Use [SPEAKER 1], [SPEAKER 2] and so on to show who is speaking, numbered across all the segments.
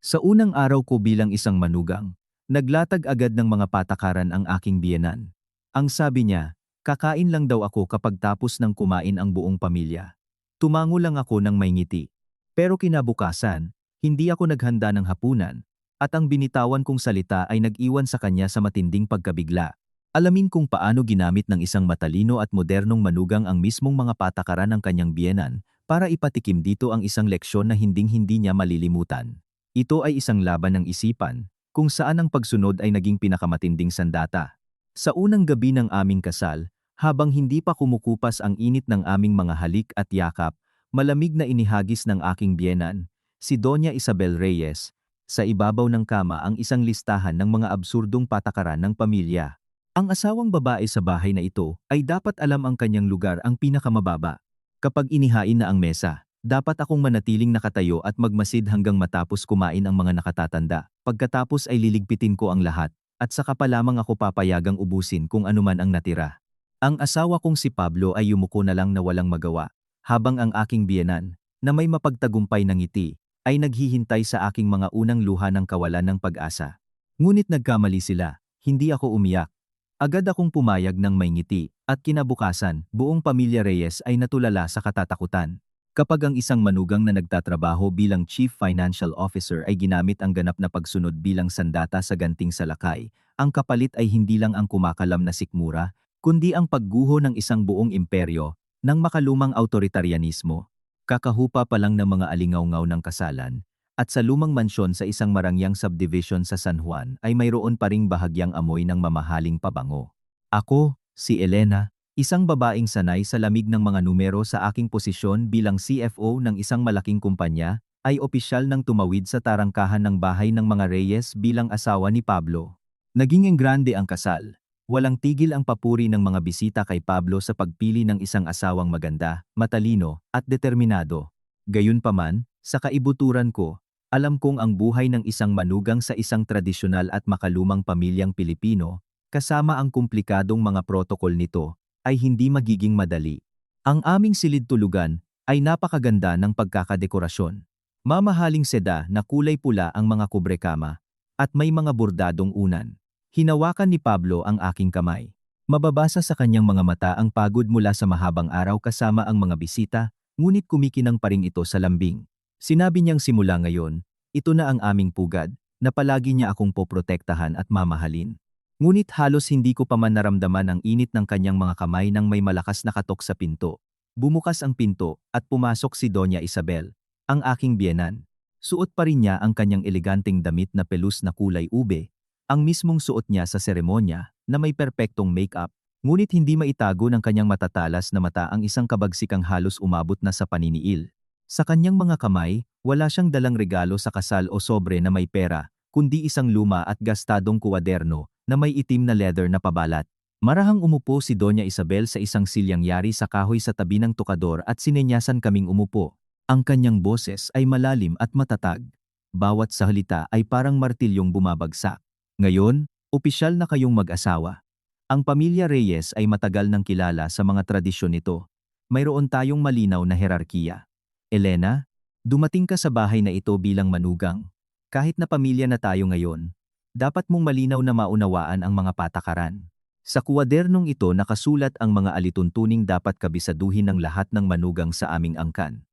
[SPEAKER 1] Sa unang araw ko bilang isang manugang, naglatag agad ng mga patakaran ang aking biyenan. Ang sabi niya, kakain lang daw ako kapag tapos ng kumain ang buong pamilya. Tumango lang ako ng may ngiti. Pero kinabukasan, hindi ako naghanda ng hapunan, at ang binitawan kong salita ay nag-iwan sa kanya sa matinding pagkabigla. Alamin kung paano ginamit ng isang matalino at modernong manugang ang mismong mga patakaran ng kanyang biyenan para ipatikim dito ang isang leksyon na hinding-hindi niya malilimutan. Ito ay isang laban ng isipan, kung saan ang pagsunod ay naging pinakamatinding sandata. Sa unang gabi ng aming kasal, habang hindi pa kumukupas ang init ng aming mga halik at yakap, malamig na inihagis ng aking biyenan, si Doña Isabel Reyes, sa ibabaw ng kama ang isang listahan ng mga absurdong patakaran ng pamilya. Ang asawang babae sa bahay na ito ay dapat alam ang kanyang lugar ang pinakamababa. Kapag inihain na ang mesa, dapat akong manatiling nakatayo at magmasid hanggang matapos kumain ang mga nakatatanda. Pagkatapos ay liligpitin ko ang lahat, at saka pa lamang ako papayagang ubusin kung anuman ang natira. Ang asawa kong si Pablo ay yumuko na lang na walang magawa, habang ang aking biyenan, na may mapagtagumpay ng ngiti, ay naghihintay sa aking mga unang luha ng kawalan ng pag-asa. Ngunit nagkamali sila, hindi ako umiyak. Agad akong pumayag ng may ngiti, at kinabukasan, buong pamilya Reyes ay natulala sa katatakutan. Kapag ang isang manugang na nagtatrabaho bilang Chief Financial Officer ay ginamit ang ganap na pagsunod bilang sandata sa ganting salakay, ang kapalit ay hindi lang ang kumakalam na sikmura, kundi ang pagguho ng isang buong imperyo ng makalumang awtoritaryanismo. Kakahupa pa lang ng mga alingawngaw ng kasalan, at sa lumang mansyon sa isang marangyang subdivision sa San Juan ay mayroon pa ring bahagyang amoy ng mamahaling pabango. Ako, si Elena, isang babaeng sanay sa lamig ng mga numero sa aking posisyon bilang CFO ng isang malaking kumpanya, ay opisyal nang tumawid sa tarangkahan ng bahay ng mga Reyes bilang asawa ni Pablo. Naging enggrande ang kasal. Walang tigil ang papuri ng mga bisita kay Pablo sa pagpili ng isang asawang maganda, matalino, at determinado. Gayunpaman, sa kaibuturan ko, alam kong ang buhay ng isang manugang sa isang tradisyonal at makalumang pamilyang Pilipino, kasama ang komplikadong mga protokol nito, ay hindi magiging madali. Ang aming silid-tulugan ay napakaganda ng pagkakadekorasyon. Mamahaling seda na kulay pula ang mga kubrekama, at may mga bordadong unan. Hinawakan ni Pablo ang aking kamay. Mababasa sa kanyang mga mata ang pagod mula sa mahabang araw kasama ang mga bisita, ngunit kumikinang pa rin ito sa lambing. Sinabi niyang simula ngayon, ito na ang aming pugad, na palagi niya akong poprotektahan at mamahalin. Ngunit halos hindi ko pa man naramdaman ang init ng kanyang mga kamay nang may malakas na katok sa pinto. Bumukas ang pinto at pumasok si Doña Isabel, ang aking biyenan. Suot pa rin niya ang kanyang eleganteng damit na pelus na kulay ube, ang mismong suot niya sa seremonya na may perpektong make-up, ngunit hindi maitago ng kanyang matatalas na mata ang isang kabagsikang halos umabot na sa paniniil. Sa kanyang mga kamay, wala siyang dalang regalo sa kasal o sobre na may pera, kundi isang luma at gastadong kuwaderno na may itim na leather na pabalat. Marahang umupo si Doña Isabel sa isang silyang yari sa kahoy sa tabi ng tukador at sinenyasan kaming umupo. Ang kanyang boses ay malalim at matatag. Bawat salita ay parang martilyong bumabagsak. Ngayon, opisyal na kayong mag-asawa. Ang pamilya Reyes ay matagal nang kilala sa mga tradisyon nito. Mayroon tayong malinaw na herarkiya. Elena, dumating ka sa bahay na ito bilang manugang. Kahit na pamilya na tayo ngayon, dapat mong malinaw na maunawaan ang mga patakaran. Sa kuwadernong ito nakasulat ang mga alituntuning dapat kabisaduhin ng lahat ng manugang sa aming angkan.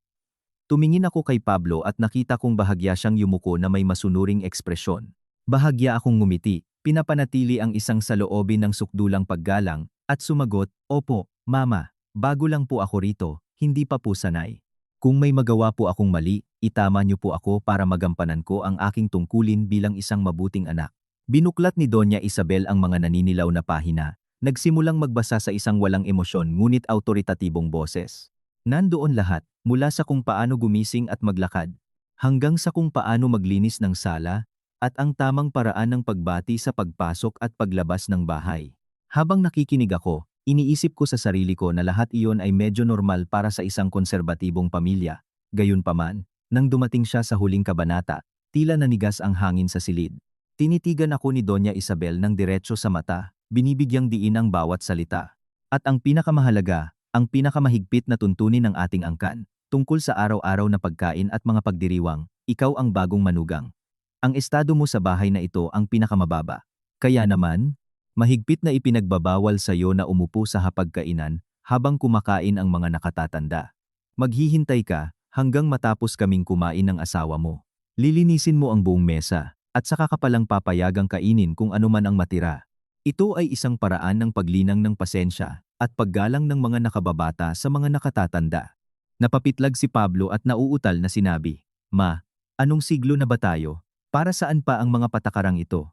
[SPEAKER 1] Tumingin ako kay Pablo at nakita kong bahagya siyang yumuko na may masunuring ekspresyon. Bahagya akong ngumiti, pinapanatili ang isang saloobin ng sukdulang paggalang, at sumagot, "Opo, Mama, bago lang po ako rito, hindi pa po sanay. Kung may magawa po akong mali, itama niyo po ako para magampanan ko ang aking tungkulin bilang isang mabuting anak." Binuklat ni Doña Isabel ang mga naninilaw na pahina, nagsimulang magbasa sa isang walang emosyon ngunit awtoritatibong boses. Nandoon lahat, mula sa kung paano gumising at maglakad, hanggang sa kung paano maglinis ng sala, at ang tamang paraan ng pagbati sa pagpasok at paglabas ng bahay. Habang nakikinig ako, iniisip ko sa sarili ko na lahat iyon ay medyo normal para sa isang konserbatibong pamilya. Gayunpaman, nang dumating siya sa huling kabanata, tila nanigas ang hangin sa silid. Tinitigan ako ni Doña Isabel ng diretso sa mata, binibigyang diin ang bawat salita. At ang pinakamahalaga, ang pinakamahigpit na tuntunin ng ating angkan, tungkol sa araw-araw na pagkain at mga pagdiriwang, ikaw ang bagong manugang. Ang estado mo sa bahay na ito ang pinakamababa. Kaya naman, mahigpit na ipinagbabawal sa iyo na umupo sa hapagkainan habang kumakain ang mga nakatatanda. Maghihintay ka hanggang matapos kaming kumain ng asawa mo. Lilinisin mo ang buong mesa at saka ka palang papayagang kainin kung ano man ang matira. Ito ay isang paraan ng paglinang ng pasensya at paggalang ng mga nakababata sa mga nakatatanda. Napapitlag si Pablo at nauutal na sinabi, "Ma, anong siglo na ba tayo? Para saan pa ang mga patakarang ito?"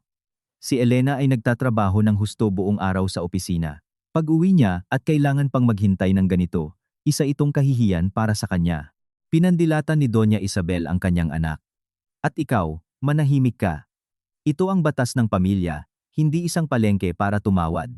[SPEAKER 1] Si Elena ay nagtatrabaho ng husto buong araw sa opisina. Pag-uwi niya at kailangan pang maghintay ng ganito, isa itong kahihiyan para sa kanya. Pinandilatan ni Doña Isabel ang kanyang anak. At ikaw, manahimik ka. Ito ang batas ng pamilya, hindi isang palengke para tumawad.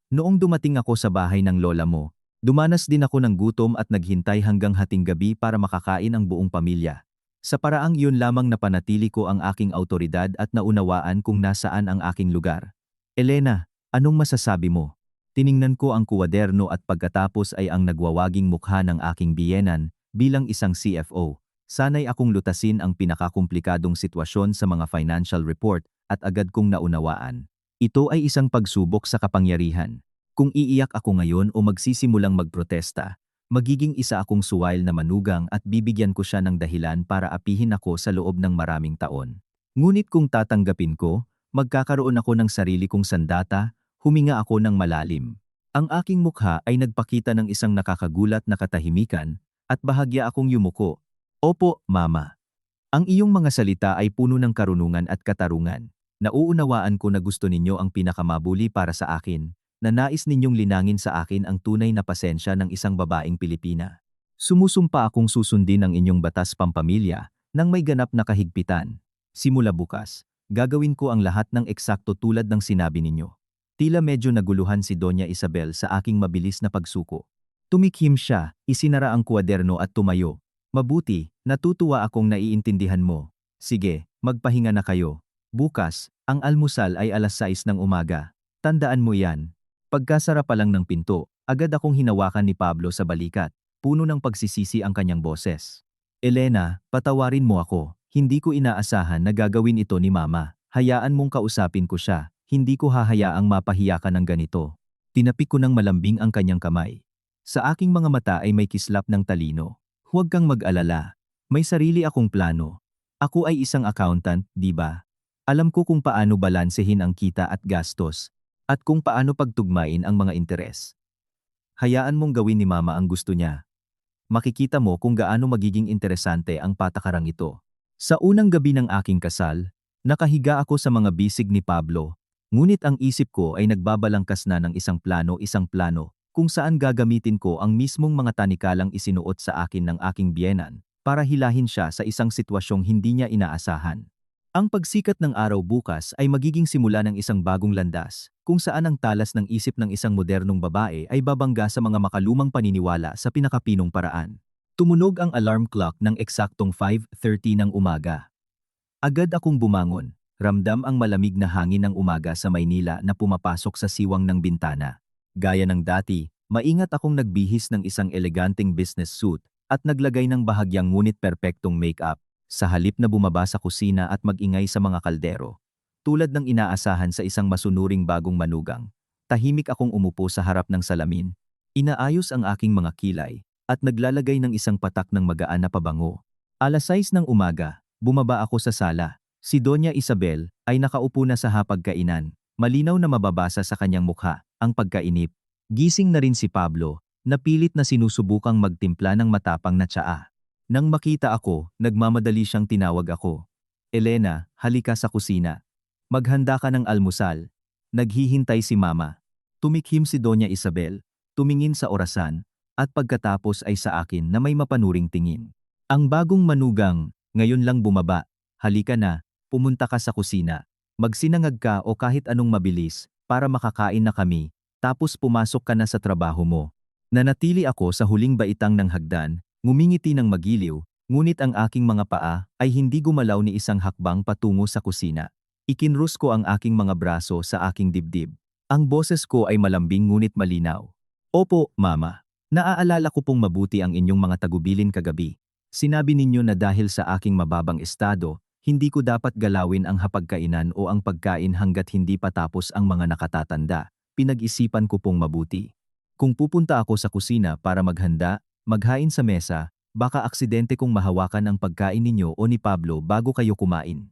[SPEAKER 1] Noong dumating ako sa bahay ng lola mo, dumanas din ako ng gutom at naghintay hanggang hating gabi para makakain ang buong pamilya. Sa paraang iyon lamang napanatili ko ang aking autoridad at naunawaan kung nasaan ang aking lugar. Elena, anong masasabi mo? Tiningnan ko ang kuwaderno at pagkatapos ay ang nagwawaging mukha ng aking biyenan bilang isang CFO. Sanay akong lutasin ang pinakakomplikadong sitwasyon sa mga financial report at agad kong naunawaan. Ito ay isang pagsubok sa kapangyarihan. Kung iiyak ako ngayon o magsisimulang magprotesta, magiging isa akong suwail na manugang at bibigyan ko siya ng dahilan para apihin ako sa loob ng maraming taon. Ngunit kung tatanggapin ko, magkakaroon ako ng sarili kong sandata, huminga ako ng malalim. Ang aking mukha ay nagpakita ng isang nakakagulat na katahimikan at bahagya akong yumuko. Opo, Mama. Ang iyong mga salita ay puno ng karunungan at katarungan. Nauunawaan ko na gusto ninyo ang pinakamabuli para sa akin, na nais ninyong linangin sa akin ang tunay na pasensya ng isang babaeng Pilipina. Sumusumpa akong susundin ang inyong batas pampamilya nang may ganap na kahigpitan. Simula bukas, gagawin ko ang lahat ng eksakto tulad ng sinabi ninyo. Tila medyo naguluhan si Doña Isabel sa aking mabilis na pagsuko. Tumikhim siya, isinara ang kuwaderno at tumayo. Mabuti, natutuwa akong naiintindihan mo. Sige, magpahinga na kayo. Bukas, ang almusal ay alas 6 ng umaga. Tandaan mo yan. Pagkasara pa lang ng pinto, agad akong hinawakan ni Pablo sa balikat. Puno ng pagsisisi ang kanyang boses. Elena, patawarin mo ako. Hindi ko inaasahan na gagawin ito ni Mama. Hayaan mong kausapin ko siya. Hindi ko hahayaang mapahiya ka ng ganito. Tinapik ko ng malambing ang kanyang kamay. Sa aking mga mata ay may kislap ng talino. Huwag kang mag-alala. May sarili akong plano. Ako ay isang accountant, di ba? Alam ko kung paano balansehin ang kita at gastos, at kung paano pagtugmain ang mga interes. Hayaan mong gawin ni Mama ang gusto niya. Makikita mo kung gaano magiging interesante ang patakarang ito. Sa unang gabi ng aking kasal, nakahiga ako sa mga bisig ni Pablo, ngunit ang isip ko ay nagbabalangkas na ng isang plano, kung saan gagamitin ko ang mismong mga tanikalang isinuot sa akin ng aking biyenan para hilahin siya sa isang sitwasyong hindi niya inaasahan. Ang pagsikat ng araw bukas ay magiging simula ng isang bagong landas, kung saan ang talas ng isip ng isang modernong babae ay babangga sa mga makalumang paniniwala sa pinakapinong paraan. Tumunog ang alarm clock ng eksaktong 5:30 ng umaga. Agad akong bumangon, ramdam ang malamig na hangin ng umaga sa Maynila na pumapasok sa siwang ng bintana. Gaya ng dati, maingat akong nagbihis ng isang eleganteng business suit at naglagay ng bahagyang ngunit perpektong make-up, sa halip na bumaba sa kusina at mag-ingay sa mga kaldero. Tulad ng inaasahan sa isang masunuring bagong manugang, tahimik akong umupo sa harap ng salamin, inaayos ang aking mga kilay, at naglalagay ng isang patak ng magaan na pabango. Alas 6 ng umaga, bumaba ako sa sala. Si Doña Isabel ay nakaupo na sa hapagkainan, malinaw na mababasa sa kanyang mukha ang pagkainip. Gising na rin si Pablo, na pilit na sinusubukang magtimpla ng matapang na tsaa. Nang makita ako, nagmamadali siyang tinawag ako. Elena, halika sa kusina. Maghanda ka ng almusal. Naghihintay si Mama. Tumikhim si Doña Isabel, tumingin sa orasan, at pagkatapos ay sa akin na may mapanuring tingin. Ang bagong manugang, ngayon lang bumaba. Halika na, pumunta ka sa kusina. Magsinangag ka o kahit anong mabilis, para makakain na kami. Tapos pumasok ka na sa trabaho mo. Nanatili ako sa huling baitang ng hagdan, ngumingiti ng magiliw, ngunit ang aking mga paa ay hindi gumalaw ni isang hakbang patungo sa kusina. Ikinrus ko ang aking mga braso sa aking dibdib. Ang boses ko ay malambing ngunit malinaw. Opo, Mama. Naaalala ko pong mabuti ang inyong mga tagubilin kagabi. Sinabi ninyo na dahil sa aking mababang estado, Hindi ko dapat galawin ang hapagkainan o ang pagkain hanggat hindi pa tapos ang mga nakatatanda. Pinag-isipan ko pong mabuti. Kung pupunta ako sa kusina para maghanda, maghain sa mesa, baka aksidente kong mahawakan ang pagkain ninyo o ni Pablo bago kayo kumain.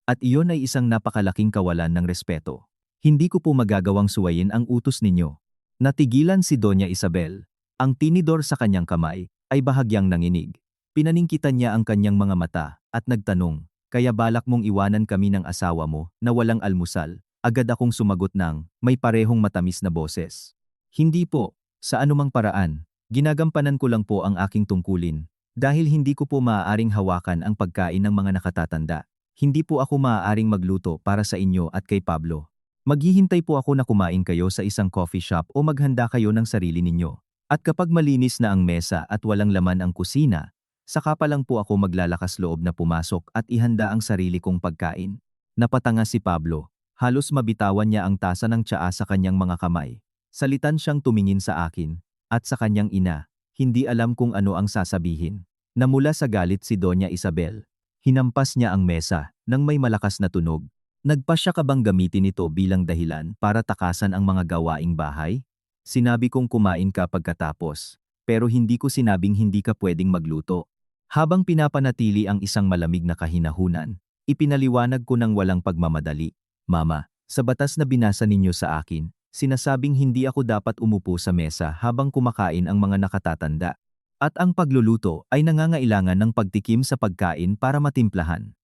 [SPEAKER 1] At iyon ay isang napakalaking kawalan ng respeto. Hindi ko po magagawang suwayin ang utos ninyo. Natigilan si Doña Isabel. Ang tinidor sa kanyang kamay ay bahagyang nanginig. Pinaningkitan niya ang kanyang mga mata at nagtanong, kaya balak mong iwanan kami ng asawa mo na walang almusal? Agad akong sumagot ng may parehong matamis na boses. Hindi po, sa anumang paraan. Ginagampanan ko lang po ang aking tungkulin. Dahil hindi ko po maaaring hawakan ang pagkain ng mga nakatatanda. Hindi po ako maaaring magluto para sa inyo at kay Pablo. Maghihintay po ako na kumain kayo sa isang coffee shop o maghanda kayo ng sarili ninyo. At kapag malinis na ang mesa at walang laman ang kusina, saka pa lang po ako maglalakas loob na pumasok at ihanda ang sarili kong pagkain. Napatanga si Pablo. Halos mabitawan niya ang tasa ng tsaa sa kanyang mga kamay. Salitan siyang tumingin sa akin at sa kanyang ina. Hindi alam kung ano ang sasabihin. Namula sa galit si Doña Isabel. Hinampas niya ang mesa nang may malakas na tunog. Nagpasya ka bang gamitin ito bilang dahilan para takasan ang mga gawaing bahay? Sinabi kong kumain ka pagkatapos, pero hindi ko sinabing hindi ka pwedeng magluto. Habang pinapanatili ang isang malamig na kahinahunan, ipinaliwanag ko ng walang pagmamadali. Mama, sa batas na binasa ninyo sa akin, sinasabing hindi ako dapat umupo sa mesa habang kumakain ang mga nakatatanda. At ang pagluluto ay nangangailangan ng pagtikim sa pagkain para matimplahan.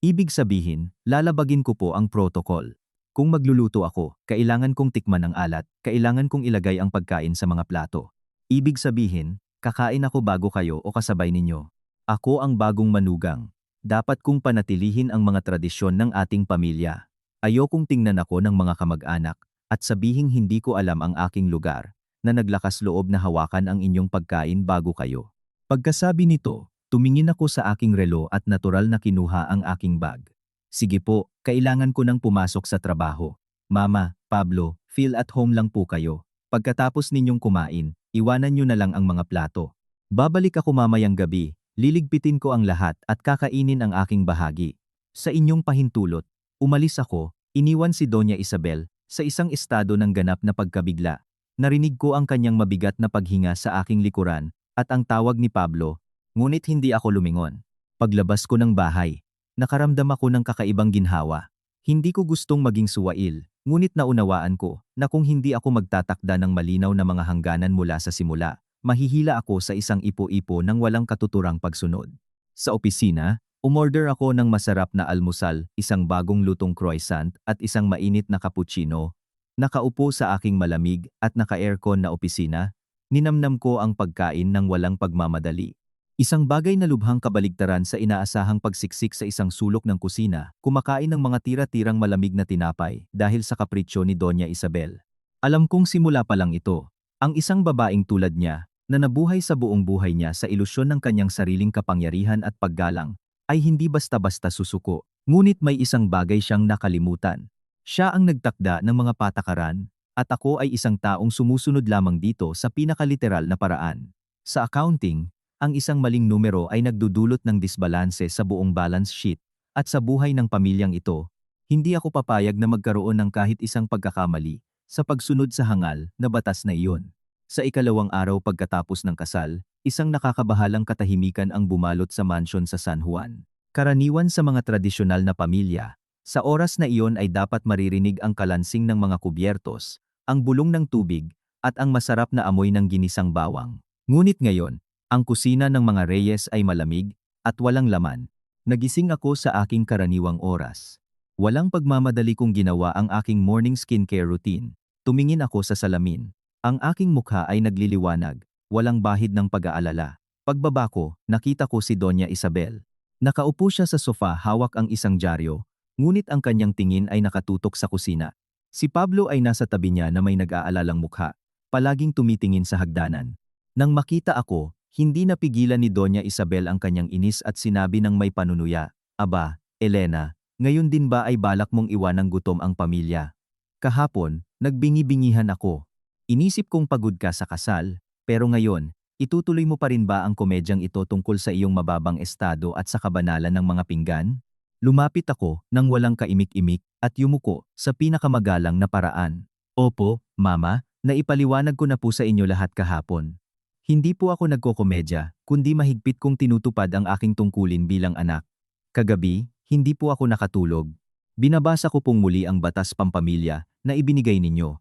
[SPEAKER 1] Ibig sabihin, lalabagin ko po ang protocol. Kung magluluto ako, kailangan kong tikman ang alat, kailangan kong ilagay ang pagkain sa mga plato. Ibig sabihin, kakain ako bago kayo o kasabay ninyo. Ako ang bagong manugang. Dapat kong panatilihin ang mga tradisyon ng ating pamilya. Ayokong tingnan ako ng mga kamag-anak at sabihing hindi ko alam ang aking lugar, na naglakas loob na hawakan ang inyong pagkain bago kayo. Pagkasabi nito, tumingin ako sa aking relo at natural na kinuha ang aking bag. Sige po, kailangan ko nang pumasok sa trabaho. Mama, Pablo, feel at home lang po kayo. Pagkatapos ninyong kumain, iwanan nyo na lang ang mga plato. Babalik ako mamayang gabi, liligpitin ko ang lahat at kakainin ang aking bahagi. Sa inyong pahintulot, umalis ako, iniwan si Doña Isabel sa isang estado ng ganap na pagkabigla. Narinig ko ang kanyang mabigat na paghinga sa aking likuran at ang tawag ni Pablo, ngunit hindi ako lumingon. Paglabas ko ng bahay, nakaramdam ako ng kakaibang ginhawa. Hindi ko gustong maging suwail, ngunit naunawaan ko na kung hindi ako magtatakda ng malinaw na mga hangganan mula sa simula, mahihila ako sa isang ipo-ipo ng walang katuturang pagsunod. Sa opisina, umorder ako ng masarap na almusal, isang bagong lutong croissant at isang mainit na cappuccino. Nakaupo sa aking malamig at naka-aircon na opisina, ninamnam ko ang pagkain ng walang pagmamadali. Isang bagay na lubhang kabaligtaran sa inaasahang pagsiksik sa isang sulok ng kusina, kumakain ng mga tira-tirang malamig na tinapay dahil sa kapritsyo ni Doña Isabel. Alam kong simula pa lang ito, ang isang babaeng tulad niya, na nabuhay sa buong buhay niya sa ilusyon ng kanyang sariling kapangyarihan at paggalang, ay hindi basta-basta susuko, ngunit may isang bagay siyang nakalimutan. Siya ang nagtakda ng mga patakaran, at ako ay isang taong sumusunod lamang dito sa pinakaliteral na paraan. Sa accounting, ang isang maling numero ay nagdudulot ng disbalanse sa buong balance sheet, at sa buhay ng pamilyang ito, hindi ako papayag na magkaroon ng kahit isang pagkakamali sa pagsunod sa hangal na batas na iyon. Sa ikalawang araw pagkatapos ng kasal, isang nakakabahalang katahimikan ang bumalot sa mansyon sa San Juan. Karaniwan sa mga tradisyonal na pamilya, sa oras na iyon ay dapat maririnig ang kalansing ng mga kubyertos, ang bulong ng tubig, at ang masarap na amoy ng ginisang bawang. Ngunit ngayon, ang kusina ng mga Reyes ay malamig at walang laman. Nagising ako sa aking karaniwang oras. Walang pagmamadali kong ginawa ang aking morning skincare routine. Tumingin ako sa salamin. Ang aking mukha ay nagliliwanag, walang bahid ng pag-aalala. Pagbaba ko, nakita ko si Doña Isabel. Nakaupo siya sa sofa hawak ang isang dyaryo, ngunit ang kanyang tingin ay nakatutok sa kusina. Si Pablo ay nasa tabi niya na may nag-aalalang mukha, palaging tumitingin sa hagdanan. Nang makita ako, hindi napigilan ni Doña Isabel ang kanyang inis at sinabi ng may panunuya, "Aba, Elena, ngayon din ba ay balak mong iwanang gutom ang pamilya? Kahapon, nagbingi-bingihan ako. Inisip kong pagod ka sa kasal, pero ngayon, itutuloy mo pa rin ba ang komedyang ito tungkol sa iyong mababang estado at sa kabanalan ng mga pinggan?" Lumapit ako nang walang kaimik-imik at yumuko sa pinakamagalang na paraan. Opo, Mama, naipaliwanag ko na po sa inyo lahat kahapon. Hindi po ako nagkokomedya, kundi mahigpit kong tinutupad ang aking tungkulin bilang anak. Kagabi, hindi po ako nakatulog. Binabasa ko pong muli ang batas pampamilya na ibinigay ninyo.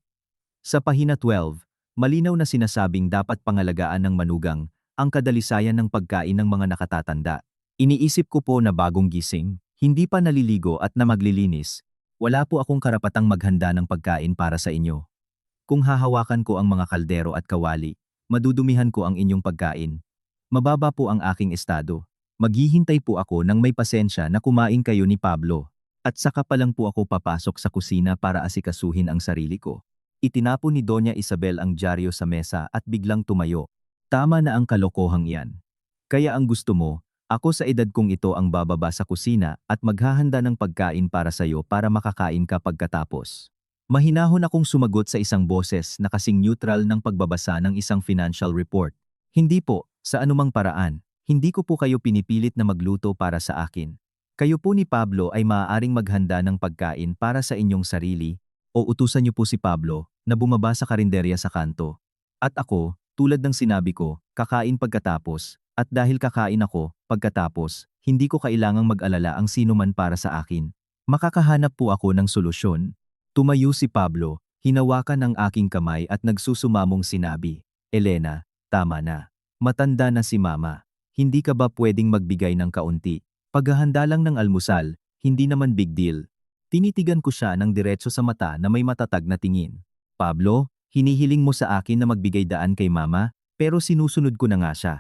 [SPEAKER 1] Sa pahina 12, malinaw na sinasabing dapat pangalagaan ng manugang ang kadalisayan ng pagkain ng mga nakatatanda. Iniisip ko po na bagong gising, hindi pa naliligo at na maglilinis, wala po akong karapatang maghanda ng pagkain para sa inyo. Kung hahawakan ko ang mga kaldero at kawali, madudumihan ko ang inyong pagkain. Mababa po ang aking estado. Maghihintay po ako ng may pasensya na kumain kayo ni Pablo. At saka pa lang po ako papasok sa kusina para asikasuhin ang sarili ko. Itinapon ni Doña Isabel ang dyaryo sa mesa at biglang tumayo. Tama na ang kalokohang iyan. Kaya ang gusto mo, ako sa edad kong ito ang bababa sa kusina at maghahanda ng pagkain para sa'yo para makakain ka pagkatapos. Mahinahon akong sumagot sa isang boses na kasing neutral ng pagbabasa ng isang financial report. Hindi po, sa anumang paraan, hindi ko po kayo pinipilit na magluto para sa akin. Kayo po ni Pablo ay maaaring maghanda ng pagkain para sa inyong sarili, o utusan niyo po si Pablo na bumaba sa karinderya sa kanto. At ako, tulad ng sinabi ko, kakain pagkatapos, at dahil kakain ako, pagkatapos, hindi ko kailangang mag-alala ang sino man para sa akin. Makakahanap po ako ng solusyon. Tumayo si Pablo, hinawakan ang aking kamay at nagsusumamong sinabi, Elena, tama na. Matanda na si Mama. Hindi ka ba pwedeng magbigay ng kaunti? Paghahanda lang ng almusal, hindi naman big deal. Tinitigan ko siya ng diretso sa mata na may matatag na tingin. Pablo, hinihiling mo sa akin na magbigay daan kay Mama, pero sinusunod ko na nga siya.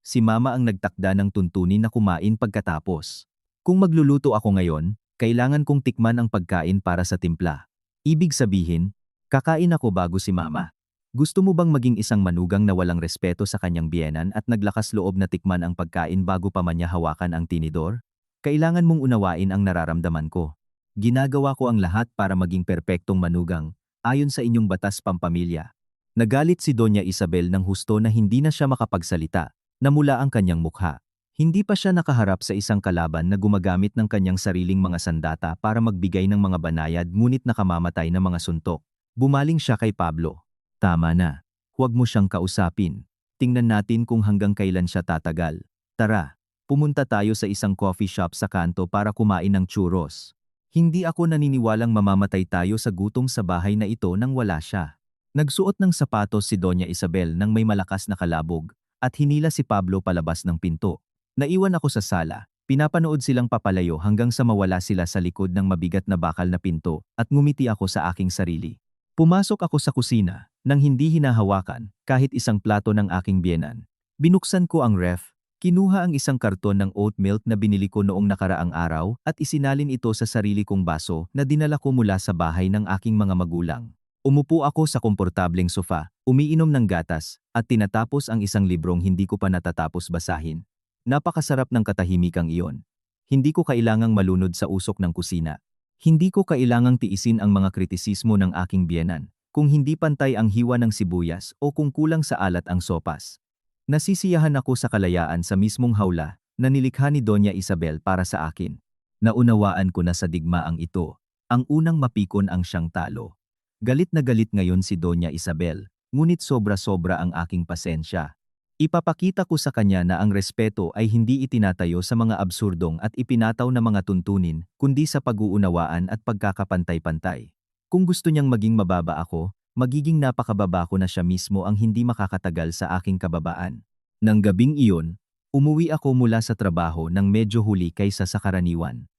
[SPEAKER 1] Si Mama ang nagtakda ng tuntunin na kumain pagkatapos. Kung magluluto ako ngayon, kailangan kong tikman ang pagkain para sa timpla. Ibig sabihin, kakain ako bago si Mama. Gusto mo bang maging isang manugang na walang respeto sa kanyang biyenan at naglakas loob na tikman ang pagkain bago pa man niya hawakan ang tinidor? Kailangan mong unawain ang nararamdaman ko. Ginagawa ko ang lahat para maging perpektong manugang, ayon sa inyong batas pampamilya. Nagalit si Doña Isabel ng husto na hindi na siya makapagsalita, namula ang kanyang mukha. Hindi pa siya nakaharap sa isang kalaban na gumagamit ng kanyang sariling mga sandata para magbigay ng mga banayad ngunit nakamamatay na mga suntok. Bumaling siya kay Pablo. Tama na. Huwag mo siyang kausapin. Tingnan natin kung hanggang kailan siya tatagal. Tara, pumunta tayo sa isang coffee shop sa kanto para kumain ng churros. Hindi ako naniniwalang mamamatay tayo sa gutom sa bahay na ito nang wala siya. Nagsuot ng sapatos si Doña Isabel nang may malakas na kalabog at hinila si Pablo palabas ng pinto. Naiwan ako sa sala. Pinapanood silang papalayo hanggang sa mawala sila sa likod ng mabigat na bakal na pinto at ngumiti ako sa aking sarili. Pumasok ako sa kusina nang hindi hinahawakan kahit isang plato ng aking biyenan. Binuksan ko ang ref, kinuha ang isang karton ng oat milk na binili ko noong nakaraang araw at isinalin ito sa sarili kong baso na dinala ko mula sa bahay ng aking mga magulang. Umupo ako sa komportableng sofa, umiinom ng gatas at tinatapos ang isang librong hindi ko pa natatapos basahin. Napakasarap ng katahimikang iyon. Hindi ko kailangang malunod sa usok ng kusina. Hindi ko kailangang tiisin ang mga kritisismo ng aking biyenan, kung hindi pantay ang hiwa ng sibuyas o kung kulang sa alat ang sopas. Nasisiyahan ako sa kalayaan sa mismong hawla na nilikha ni Doña Isabel para sa akin. Naunawaan ko na sa digmaang ito, ang unang mapikon ang siyang talo. Galit na galit ngayon si Doña Isabel, ngunit sobra-sobra ang aking pasensya. Ipapakita ko sa kanya na ang respeto ay hindi itinatayo sa mga absurdong at ipinataw na mga tuntunin, kundi sa pag-uunawaan at pagkakapantay-pantay. Kung gusto niyang maging mababa ako, magiging napakababa ko na siya mismo ang hindi makakatagal sa aking kababaan. Nang gabing iyon, umuwi ako mula sa trabaho ng medyo huli kaysa sa karaniwan.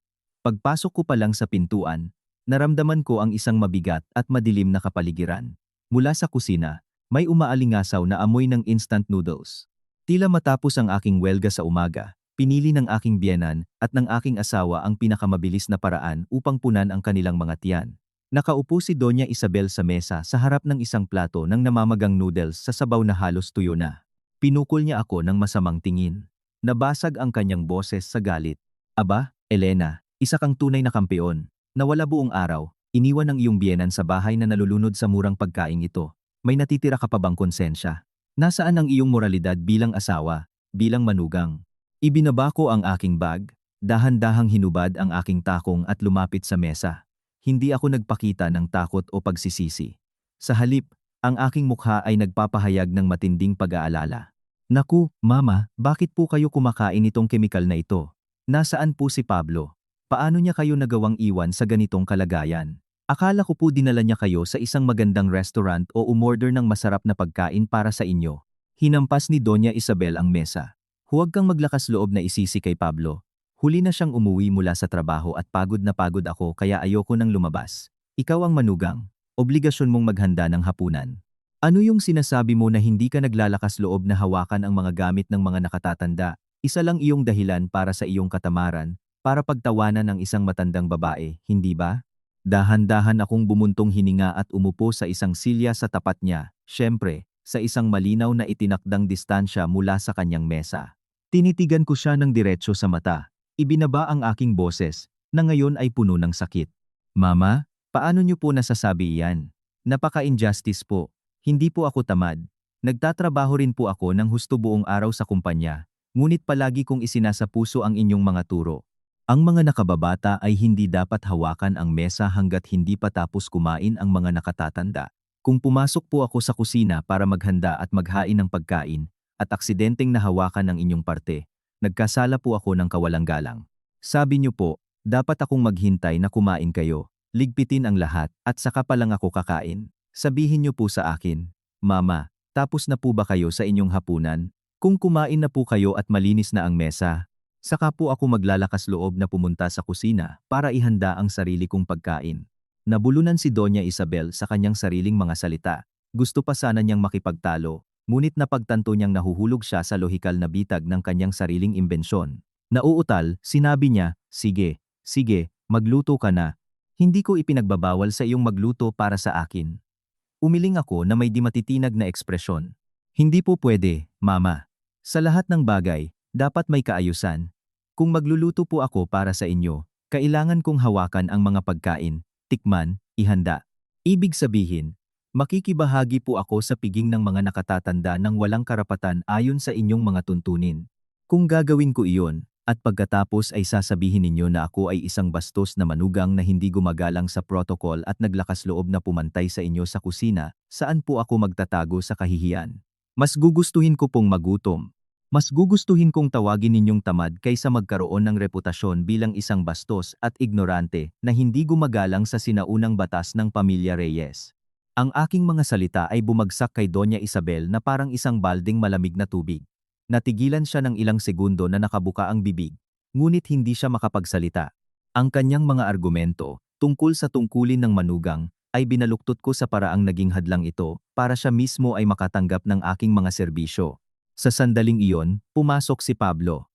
[SPEAKER 1] Pagpasok ko pa lang sa pintuan, naramdaman ko ang isang mabigat at madilim na kapaligiran. Mula sa kusina, may umaalingasaw na amoy ng instant noodles. Tila matapos ang aking welga sa umaga, pinili ng aking biyenan at ng aking asawa ang pinakamabilis na paraan upang punan ang kanilang mga tiyan. Nakaupo si Doña Isabel sa mesa sa harap ng isang plato ng namamagang noodles sa sabaw na halos tuyo na. Pinukol niya ako ng masamang tingin. Nabasag ang kanyang boses sa galit. Aba, Elena, isa kang tunay na kampeon. Nawala buong araw, iniwan ng iyong biyenan sa bahay na nalulunod sa murang pagkaing ito. May natitira ka pa bang konsensya? Nasaan ang iyong moralidad bilang asawa, bilang manugang? Ibinaba ko ang aking bag. Dahan-dahang hinubad ang aking takong at lumapit sa mesa. Hindi ako nagpakita ng takot o pagsisisi. Sa halip, ang aking mukha ay nagpapahayag ng matinding pag-aalala. Naku, Mama, bakit po kayo kumakain itong kemikal na ito? Nasaan po si Pablo? Paano niya kayo nagawang iwan sa ganitong kalagayan? Akala ko po dinala niya kayo sa isang magandang restaurant o umorder ng masarap na pagkain para sa inyo. Hinampas ni Doña Isabel ang mesa. Huwag kang maglakas loob na isisi kay Pablo. Huli na siyang umuwi mula sa trabaho at pagod na pagod ako kaya ayoko nang lumabas. Ikaw ang manugang. Obligasyon mong maghanda ng hapunan. Ano yung sinasabi mo na hindi ka naglalakas loob na hawakan ang mga gamit ng mga nakatatanda? Isa lang iyong dahilan para sa iyong katamaran, para pagtawanan ng isang matandang babae, hindi ba? Dahan-dahan akong bumuntong hininga at umupo sa isang silya sa tapat niya, syempre, sa isang malinaw na itinakdang distansya mula sa kanyang mesa. Tinitigan ko siya ng diretsyo sa mata. Ibinaba ang aking boses, na ngayon ay puno ng sakit. Mama, paano niyo po nasasabi iyan? Napaka-injustice po. Hindi po ako tamad. Nagtatrabaho rin po ako ng husto buong araw sa kumpanya, ngunit palagi kong isinasa puso ang inyong mga turo. Ang mga nakababata ay hindi dapat hawakan ang mesa hanggat hindi pa tapos kumain ang mga nakatatanda. Kung pumasok po ako sa kusina para maghanda at maghain ng pagkain, at aksidenteng nahawakan ang inyong parte, nagkasala po ako ng kawalang galang. Sabi niyo po, dapat akong maghintay na kumain kayo, ligpitin ang lahat, at saka pa lang ako kakain. Sabihin niyo po sa akin, Mama, tapos na po ba kayo sa inyong hapunan? Kung kumain na po kayo at malinis na ang mesa, saka po ako maglalakas loob na pumunta sa kusina para ihanda ang sarili kong pagkain. Nabulunan si Doña Isabel sa kanyang sariling mga salita. Gusto pa sana niyang makipagtalo, ngunit napagtanto niyang nahuhulog siya sa lohikal na bitag ng kanyang sariling imbensyon. Nauutal, sinabi niya, sige, magluto ka na. Hindi ko ipinagbabawal sa iyong magluto para sa akin. Umiling ako na may di matitinag na ekspresyon. Hindi po pwede, Mama. Sa lahat ng bagay, dapat may kaayusan. Kung magluluto po ako para sa inyo, kailangan kong hawakan ang mga pagkain, tikman, ihanda. Ibig sabihin, makikibahagi po ako sa piging ng mga nakatatanda ng walang karapatan ayon sa inyong mga tuntunin. Kung gagawin ko iyon, at pagkatapos ay sasabihin ninyo na ako ay isang bastos na manugang na hindi gumagalang sa protocol at naglakas loob na pumantay sa inyo sa kusina, saan po ako magtatago sa kahihiyan? Mas gugustuhin ko pong magutom. Mas gugustuhin kong tawagin ninyong tamad kaysa magkaroon ng reputasyon bilang isang bastos at ignorante na hindi gumagalang sa sinaunang batas ng pamilya Reyes. Ang aking mga salita ay bumagsak kay Doña Isabel na parang isang balding malamig na tubig. Natigilan siya ng ilang segundo na nakabuka ang bibig, ngunit hindi siya makapagsalita. Ang kanyang mga argumento, tungkol sa tungkulin ng manugang, ay binaluktot ko sa paraang naging hadlang ito para siya mismo ay makatanggap ng aking mga serbisyo. Sa sandaling iyon, pumasok si Pablo.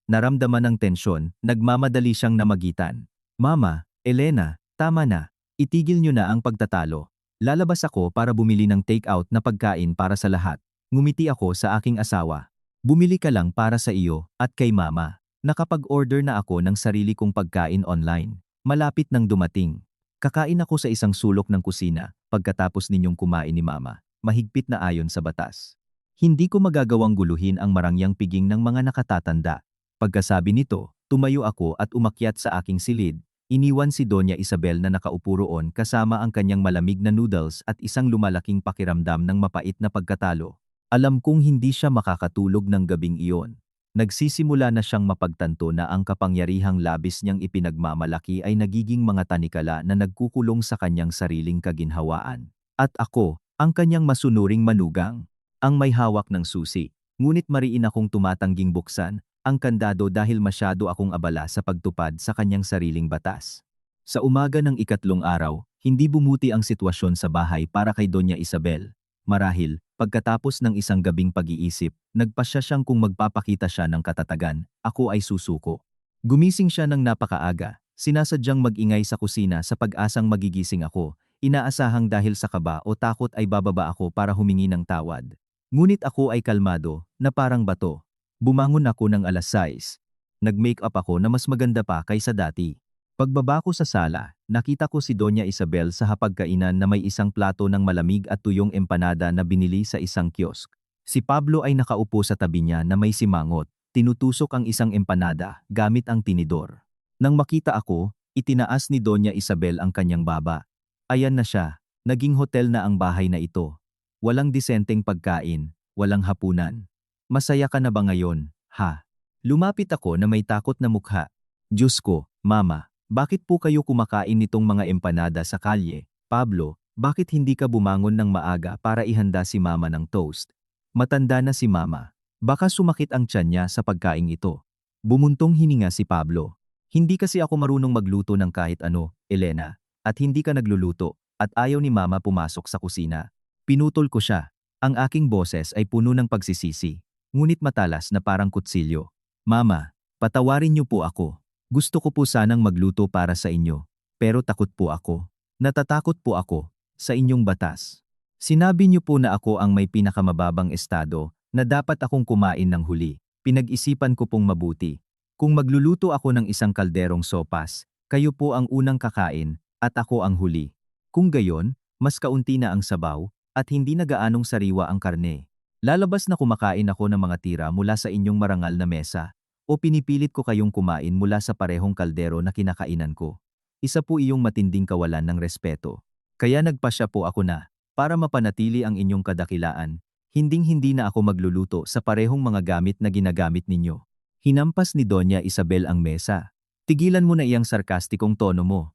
[SPEAKER 1] Naramdaman ng tensyon, nagmamadali siyang namagitan. Mama, Elena, tama na. Itigil niyo na ang pagtatalo. Lalabas ako para bumili ng take-out na pagkain para sa lahat. Ngumiti ako sa aking asawa. Bumili ka lang para sa iyo at kay Mama. Nakapag-order na ako ng sarili kong pagkain online. Malapit nang dumating. Kakain ako sa isang sulok ng kusina pagkatapos ninyong kumain ni Mama. Mahigpit na ayon sa batas. Hindi ko magagawang guluhin ang marangyang piging ng mga nakatatanda. Pagkasabi nito, tumayo ako at umakyat sa aking silid. Iniwan si Doña Isabel na nakaupo roon kasama ang kanyang malamig na noodles at isang lumalaking pakiramdam ng mapait na pagkatalo. Alam kong hindi siya makakatulog ng gabing iyon. Nagsisimula na siyang mapagtanto na ang kapangyarihang labis niyang ipinagmamalaki ay nagiging mga tanikala na nagkukulong sa kanyang sariling kaginhawaan. At ako, ang kanyang masunuring manugang, ang may hawak ng susi. Ngunit mariin akong tumatangging buksan ang kandado dahil masyado akong abala sa pagtupad sa kanyang sariling batas. Sa umaga ng ikatlong araw, hindi bumuti ang sitwasyon sa bahay para kay Doña Isabel. Marahil, pagkatapos ng isang gabing pag-iisip, nagpasya siyang kung magpapakita siya ng katatagan, ako ay susuko. Gumising siya ng napakaaga, sinasadyang mag-ingay sa kusina sa pag-asang magigising ako, inaasahang dahil sa kaba o takot ay bababa ako para humingi ng tawad. Ngunit ako ay kalmado, na parang bato. Bumangon ako ng alas 6. Nag-make up ako na mas maganda pa kaysa dati. Pagbaba ko sa sala, nakita ko si Doña Isabel sa hapagkainan na may isang plato ng malamig at tuyong empanada na binili sa isang kiosk. Si Pablo ay nakaupo sa tabi niya na may simangot, tinutusok ang isang empanada gamit ang tinidor. Nang makita ako, itinaas ni Doña Isabel ang kanyang baba. Ayan na siya, naging hotel na ang bahay na ito. Walang disenteng pagkain, walang hapunan. Masaya ka na ba ngayon, ha? Lumapit ako na may takot na mukha. Diyos ko, Mama, bakit po kayo kumakain nitong mga empanada sa kalye? Pablo, bakit hindi ka bumangon ng maaga para ihanda si Mama ng toast? Matanda na si Mama. Baka sumakit ang tiyan niya sa pagkaing ito. Bumuntong hininga si Pablo. Hindi kasi ako marunong magluto ng kahit ano, Elena, at hindi ka nagluluto, at ayaw ni Mama pumasok sa kusina. Pinutol ko siya. Ang aking boses ay puno ng pagsisisi, ngunit matalas na parang kutsilyo. Mama, patawarin niyo po ako. Gusto ko po sanang magluto para sa inyo, pero takot po ako. Natatakot po ako sa inyong batas. Sinabi niyo po na ako ang may pinakamababang estado na dapat akong kumain ng huli. Pinag-isipan ko pong mabuti. Kung magluluto ako ng isang kalderong sopas, kayo po ang unang kakain at ako ang huli. Kung gayon, mas kaunti na ang sabaw at hindi na gaanong sariwa ang karne. Lalabas na kumakain ako ng mga tira mula sa inyong marangal na mesa o pinipilit ko kayong kumain mula sa parehong kaldero na kinakainan ko. Isa po iyong matinding kawalan ng respeto. Kaya nagpasya po ako na, para mapanatili ang inyong kadakilaan, hinding-hindi na ako magluluto sa parehong mga gamit na ginagamit ninyo. Hinampas ni Doña Isabel ang mesa. Tigilan mo na iyang sarkastikong tono mo.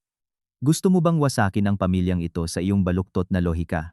[SPEAKER 1] Gusto mo bang wasakin ang pamilyang ito sa iyong baluktot na lohika?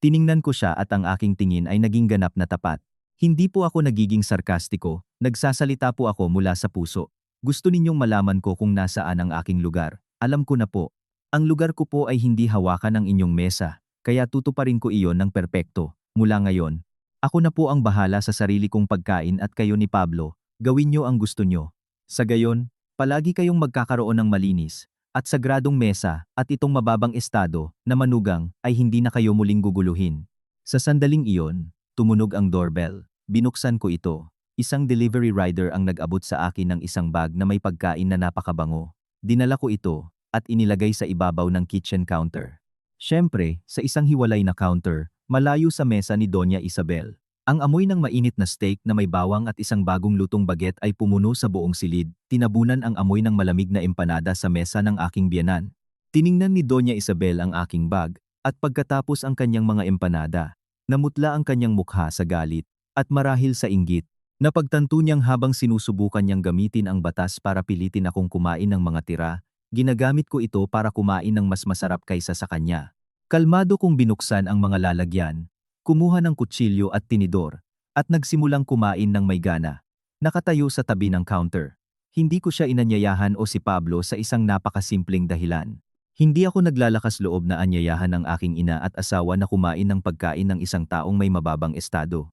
[SPEAKER 1] Tiningnan ko siya at ang aking tingin ay naging ganap na tapat. Hindi po ako nagiging sarkastiko, nagsasalita po ako mula sa puso. Gusto ninyong malaman ko kung nasaan ang aking lugar. Alam ko na po. Ang lugar ko po ay hindi hawakan ng inyong mesa, kaya tutuparin ko iyon ng perpekto. Mula ngayon, ako na po ang bahala sa sarili kong pagkain at kayo ni Pablo, gawin nyo ang gusto nyo. Sa gayon, palagi kayong magkakaroon ng malinis at sagradong mesa at itong mababang estado na manugang ay hindi na kayo muling guguluhin. Sa sandaling iyon, tumunog ang doorbell. Binuksan ko ito. Isang delivery rider ang nag-abot sa akin ng isang bag na may pagkain na napakabango. Dinala ko ito at inilagay sa ibabaw ng kitchen counter. Siyempre, sa isang hiwalay na counter, malayo sa mesa ni Doña Isabel. Ang amoy ng mainit na steak na may bawang at isang bagong lutong baget ay pumuno sa buong silid. Tinabunan ang amoy ng malamig na empanada sa mesa ng aking biyenan. Tiningnan ni Doña Isabel ang aking bag, at pagkatapos ang kanyang mga empanada, namutla ang kanyang mukha sa galit, at marahil sa inggit. Napagtanto niyang habang sinusubukan niyang gamitin ang batas para pilitin akong kumain ng mga tira, ginagamit ko ito para kumain ng mas masarap kaysa sa kanya. Kalmado kong binuksan ang mga lalagyan, kumuha ng kutsilyo at tinidor, at nagsimulang kumain ng may gana. Nakatayo sa tabi ng counter. Hindi ko siya inanyayahan o si Pablo sa isang napakasimpleng dahilan. Hindi ako naglalakas loob na anyayahan ang aking ina at asawa na kumain ng pagkain ng isang taong may mababang estado.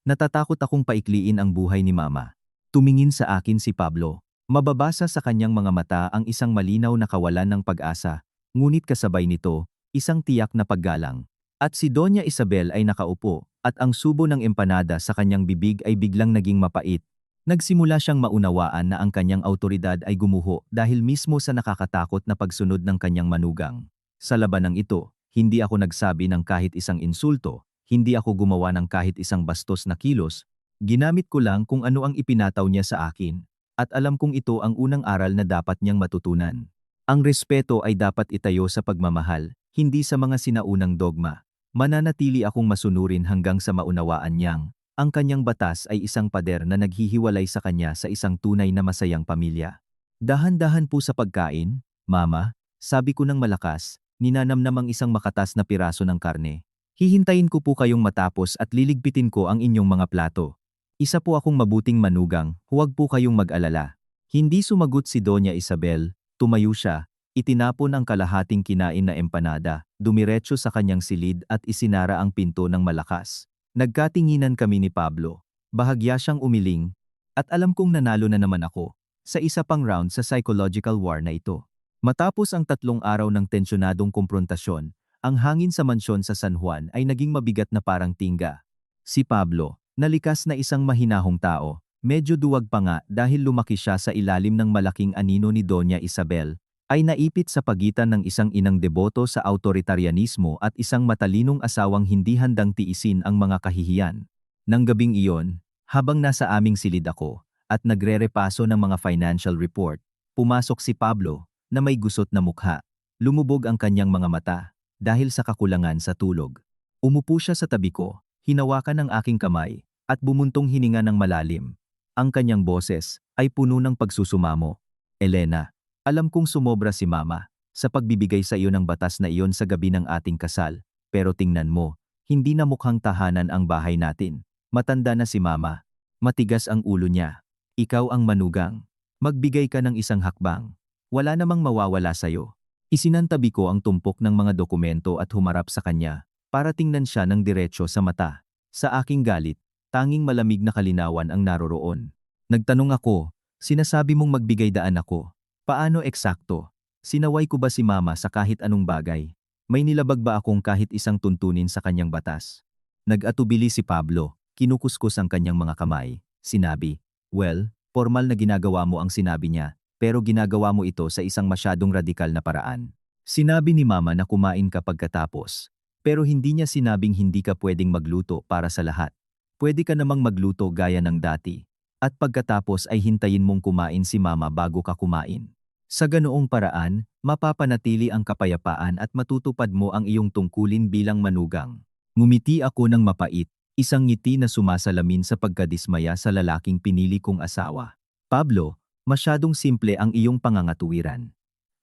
[SPEAKER 1] Natatakot akong paikliin ang buhay ni Mama. Tumingin sa akin si Pablo. Mababasa sa kanyang mga mata ang isang malinaw na kawalan ng pag-asa, ngunit kasabay nito, isang tiyak na paggalang. At si Doña Isabel ay nakaupo, at ang subo ng empanada sa kanyang bibig ay biglang naging mapait. Nagsimula siyang maunawaan na ang kanyang autoridad ay gumuho dahil mismo sa nakakatakot na pagsunod ng kanyang manugang. Sa labanang ito, hindi ako nagsabi ng kahit isang insulto, hindi ako gumawa ng kahit isang bastos na kilos, ginamit ko lang kung ano ang ipinataw niya sa akin, at alam kong ito ang unang aral na dapat niyang matutunan. Ang respeto ay dapat itayo sa pagmamahal, hindi sa mga sinaunang dogma. Mananatili akong masunurin hanggang sa maunawaan niyang, ang kanyang batas ay isang pader na naghihiwalay sa kanya sa isang tunay na masayang pamilya. Dahan-dahan po sa pagkain, Mama, sabi ko ng malakas, ninanamnam ang isang makatas na piraso ng karne. Hihintayin ko po kayong matapos at liligpitin ko ang inyong mga plato. Isa po akong mabuting manugang, huwag po kayong mag-alala. Hindi sumagot si Doña Isabel, tumayo siya, itinapon ang kalahating kinain na empanada, dumiretso sa kanyang silid at isinara ang pinto ng malakas. Nagkatinginan kami ni Pablo. Bahagya siyang umiling, at alam kong nanalo na naman ako sa isa pang round sa psychological war na ito. Matapos ang 3 araw ng tensyonadong komprontasyon, ang hangin sa mansyon sa San Juan ay naging mabigat na parang tingga. Si Pablo, na likas na isang mahinahong tao, medyo duwag pa nga dahil lumaki siya sa ilalim ng malaking anino ni Doña Isabel, ay naipit sa pagitan ng isang inang deboto sa autoritarianismo at isang matalinong asawang hindi handang tiisin ang mga kahihiyan. Nang gabing iyon, Habang nasa aming silid ako at nagre-repaso ng mga financial report, pumasok si Pablo na may gusot na mukha. Lumubog ang kanyang mga mata dahil sa kakulangan sa tulog. Umupo siya sa tabi ko, hinawakan ang aking kamay at bumuntong hininga ng malalim. Ang kanyang boses ay puno ng pagsusumamo. Elena, alam kong sumobra si Mama sa pagbibigay sa iyo ng batas na iyon sa gabi ng ating kasal. Pero tingnan mo, hindi na mukhang tahanan ang bahay natin. Matanda na si Mama. Matigas ang ulo niya. Ikaw ang manugang. Magbigay ka ng isang hakbang. Wala namang mawawala sa'yo. Isinantabi ko ang tumpok ng mga dokumento at humarap sa kanya para tingnan siya ng diretsyo sa mata. Sa aking galit, tanging malamig na kalinawan ang naroroon. Nagtanong ako, sinasabi mong magbigay daan ako. Paano eksakto? Sinaway ko ba si Mama sa kahit anong bagay? May nilabag ba akong kahit isang tuntunin sa kanyang batas? Nag-atubili si Pablo, kinukuskus ang kanyang mga kamay. Sinabi, well, formal na ginagawa mo ang sinabi niya, pero ginagawa mo ito sa isang masyadong radikal na paraan. Sinabi ni Mama na kumain ka pagkatapos, pero hindi niya sinabing hindi ka pwedeng magluto para sa lahat. Pwede ka namang magluto gaya ng dati, at pagkatapos ay hintayin mong kumain si Mama bago ka kumain. Sa ganoong paraan, mapapanatili ang kapayapaan at matutupad mo ang iyong tungkulin bilang manugang. Ngumiti ako ng mapait, isang ngiti na sumasalamin sa pagkadismaya sa lalaking pinili kong asawa. Pablo, masyadong simple ang iyong pangangatuwiran.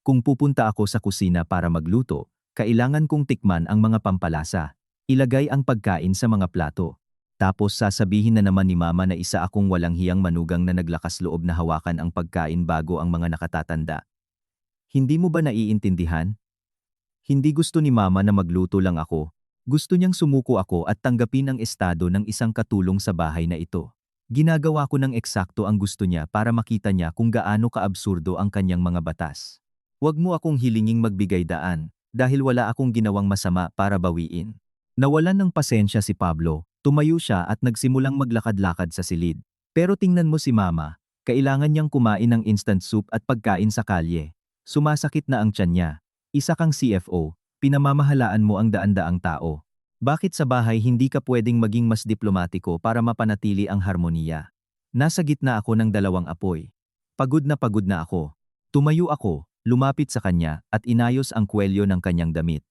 [SPEAKER 1] Kung pupunta ako sa kusina para magluto, kailangan kong tikman ang mga pampalasa. Ilagay ang pagkain sa mga plato. Tapos sasabihin na naman ni Mama na isa akong walang hiyang manugang na naglakas loob na hawakan ang pagkain bago ang mga nakatatanda. Hindi mo ba naiintindihan? Hindi gusto ni Mama na magluto lang ako. Gusto niyang sumuko ako at tanggapin ang estado ng isang katulong sa bahay na ito. Ginagawa ko ng eksakto ang gusto niya para makita niya kung gaano kaabsurdo ang kanyang mga batas. Huwag mo akong hilinging magbigay daan, dahil wala akong ginawang masama para bawiin. Nawalan ng pasensya si Pablo. Tumayo siya at nagsimulang maglakad-lakad sa silid. Pero tingnan mo si Mama, kailangan niyang kumain ng instant soup at pagkain sa kalye. Sumasakit na ang tiyan niya. Isa kang CFO, pinamamahalaan mo ang daan-daang tao. Bakit sa bahay hindi ka pwedeng maging mas diplomatiko para mapanatili ang harmoniya? Nasa gitna ako ng dalawang apoy. Pagod na ako. Tumayo ako, lumapit sa kanya at inayos ang kwelyo ng kanyang damit.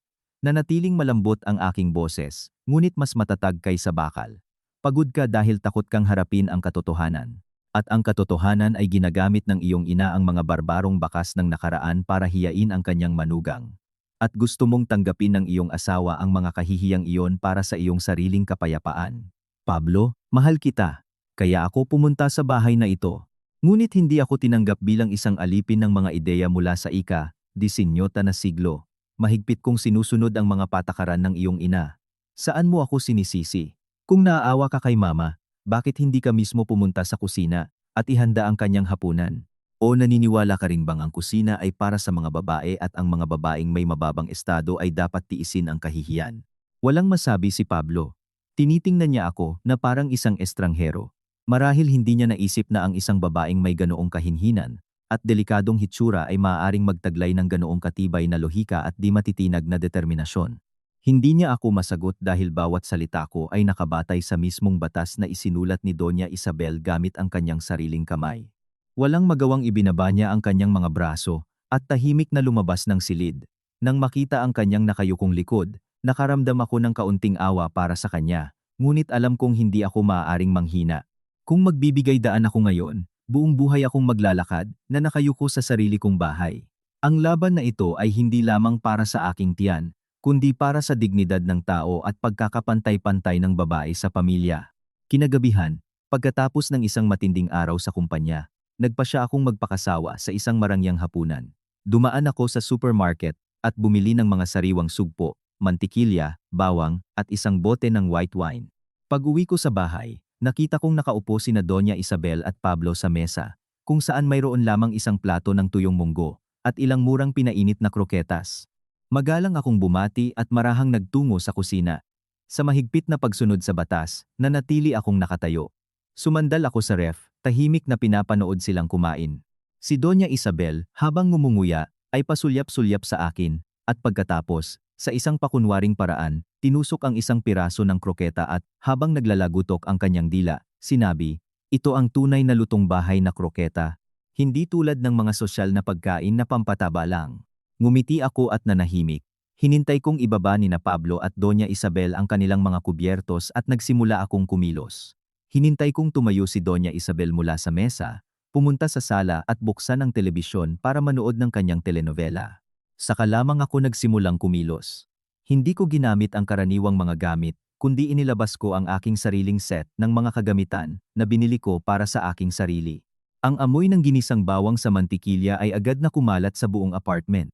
[SPEAKER 1] Nanatiling malambot ang aking boses, ngunit mas matatag kaysa bakal. Pagod ka dahil takot kang harapin ang katotohanan. At ang katotohanan ay ginagamit ng iyong ina ang mga barbarong bakas ng nakaraan para hiyain ang kanyang manugang. At gusto mong tanggapin ng iyong asawa ang mga kahihiyang iyon para sa iyong sariling kapayapaan. Pablo, mahal kita. Kaya ako pumunta sa bahay na ito. Ngunit hindi ako tinanggap bilang isang alipin ng mga ideya mula sa ika-18 na siglo. Mahigpit kong sinusunod ang mga patakaran ng iyong ina. Saan mo ako sinisisi? Kung naaawa ka kay Mama, bakit hindi ka mismo pumunta sa kusina at ihanda ang kanyang hapunan? O naniniwala ka rin bang ang kusina ay para sa mga babae at ang mga babaeng may mababang estado ay dapat tiisin ang kahihiyan? Walang masabi si Pablo. Tinitingnan niya ako na parang isang estranghero. Marahil hindi niya naisip na ang isang babaeng may ganoong kahinhinan at delikadong hitsura ay maaaring magtaglay ng ganoong katibay na lohika at di matitinag na determinasyon. Hindi niya ako masagot dahil bawat salita ko ay nakabatay sa mismong batas na isinulat ni Doña Isabel gamit ang kanyang sariling kamay. Walang magawang ibinaba niya ang kanyang mga braso at tahimik na lumabas ng silid. Nang makita ang kanyang nakayukong likod, nakaramdam ako ng kaunting awa para sa kanya, ngunit alam kong hindi ako maaaring manghina. Kung magbibigay daan ako ngayon, buong buhay akong maglalakad na nakayuko sa sarili kong bahay. Ang laban na ito ay hindi lamang para sa aking tiyan, kundi para sa dignidad ng tao at pagkakapantay-pantay ng babae sa pamilya. Kinagabihan, pagkatapos ng isang matinding araw sa kumpanya, nagpasya akong magpakasawa sa isang marangyang hapunan. Dumaan ako sa supermarket at bumili ng mga sariwang sugpo, mantikilya, bawang, at isang bote ng white wine. Pag-uwi ko sa bahay, nakita kong nakaupo sina Doña Isabel at Pablo sa mesa, kung saan mayroon lamang isang plato ng tuyong munggo at ilang murang pinainit na kroketas. Magalang akong bumati at marahang nagtungo sa kusina. Sa mahigpit na pagsunod sa batas, nanatili akong nakatayo. Sumandal ako sa ref, tahimik na pinapanood silang kumain. Si Doña Isabel, habang ngumunguya, ay pasulyap-sulyap sa akin, at pagkatapos, sa isang pakunwaring paraan, tinusok ang isang piraso ng kroketa at, habang naglalagutok ang kanyang dila, Sinabi, ito ang tunay na lutong bahay na kroketa, hindi tulad ng mga sosyal na pagkain na pampataba lang. Ngumiti ako at nanahimik. Hinintay kong ibaba ni na Pablo at Doña Isabel ang kanilang mga kubyertos at nagsimula akong kumilos. Hinintay kong tumayo si Doña Isabel mula sa mesa, pumunta sa sala at buksan ang telebisyon para manood ng kanyang telenovela. Saka lamang ako nagsimulang kumilos. Hindi ko ginamit ang karaniwang mga gamit, kundi inilabas ko ang aking sariling set ng mga kagamitan na binili ko para sa aking sarili. Ang amoy ng ginisang bawang sa mantikilya ay agad na kumalat sa buong apartment.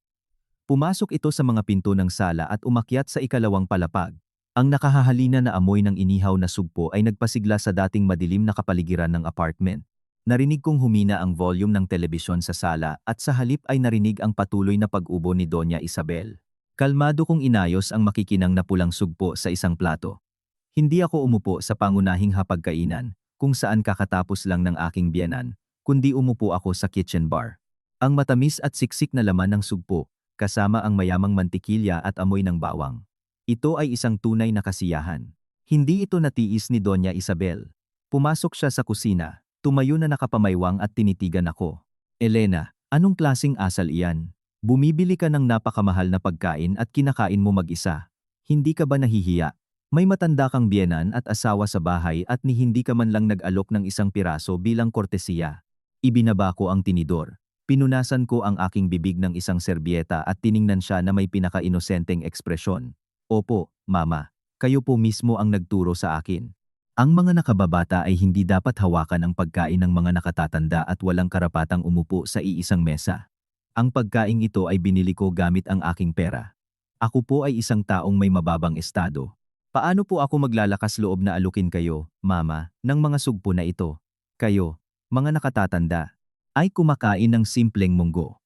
[SPEAKER 1] Pumasok ito sa mga pinto ng sala at umakyat sa ikalawang palapag. Ang nakahahalina na amoy ng inihaw na sugpo ay nagpasigla sa dating madilim na kapaligiran ng apartment. Narinig kong humina ang volume ng telebisyon sa sala at sa halip ay narinig ang patuloy na pag-ubo ni Doña Isabel. Kalmado kong inayos ang makikinang na pulang sugpo sa isang plato. Hindi ako umupo sa pangunahing hapagkainan, kung saan kakatapos lang ng aking biyenan, kundi umupo ako sa kitchen bar. Ang matamis at siksik na laman ng sugpo, kasama ang mayamang mantikilya at amoy ng bawang. Ito ay isang tunay na kasiyahan. Hindi ito natiis ni Doña Isabel. Pumasok siya sa kusina, tumayo na nakapamaywang at tinitigan ako. Elena, anong klasing asal iyan? Bumibili ka ng napakamahal na pagkain at kinakain mo mag-isa. Hindi ka ba nahihiya? May matanda kang biyenan at asawa sa bahay at ni hindi ka man lang nag-alok ng isang piraso bilang kortesiya. Ibinaba ko ang tinidor. Pinunasan ko ang aking bibig ng isang serbyeta at tiningnan siya na may pinaka-inosenteng ekspresyon. Opo, Mama. Kayo po mismo ang nagturo sa akin. Ang mga nakababata ay hindi dapat hawakan ang pagkain ng mga nakatatanda at walang karapatang umupo sa iisang mesa. Ang pagkaing ito ay binili ko gamit ang aking pera. Ako po ay isang taong may mababang estado. Paano po ako maglalakas loob na alukin kayo, Mama, ng mga sugpo na ito? Kayo, mga nakatatanda, ay kumakain ng simpleng munggo.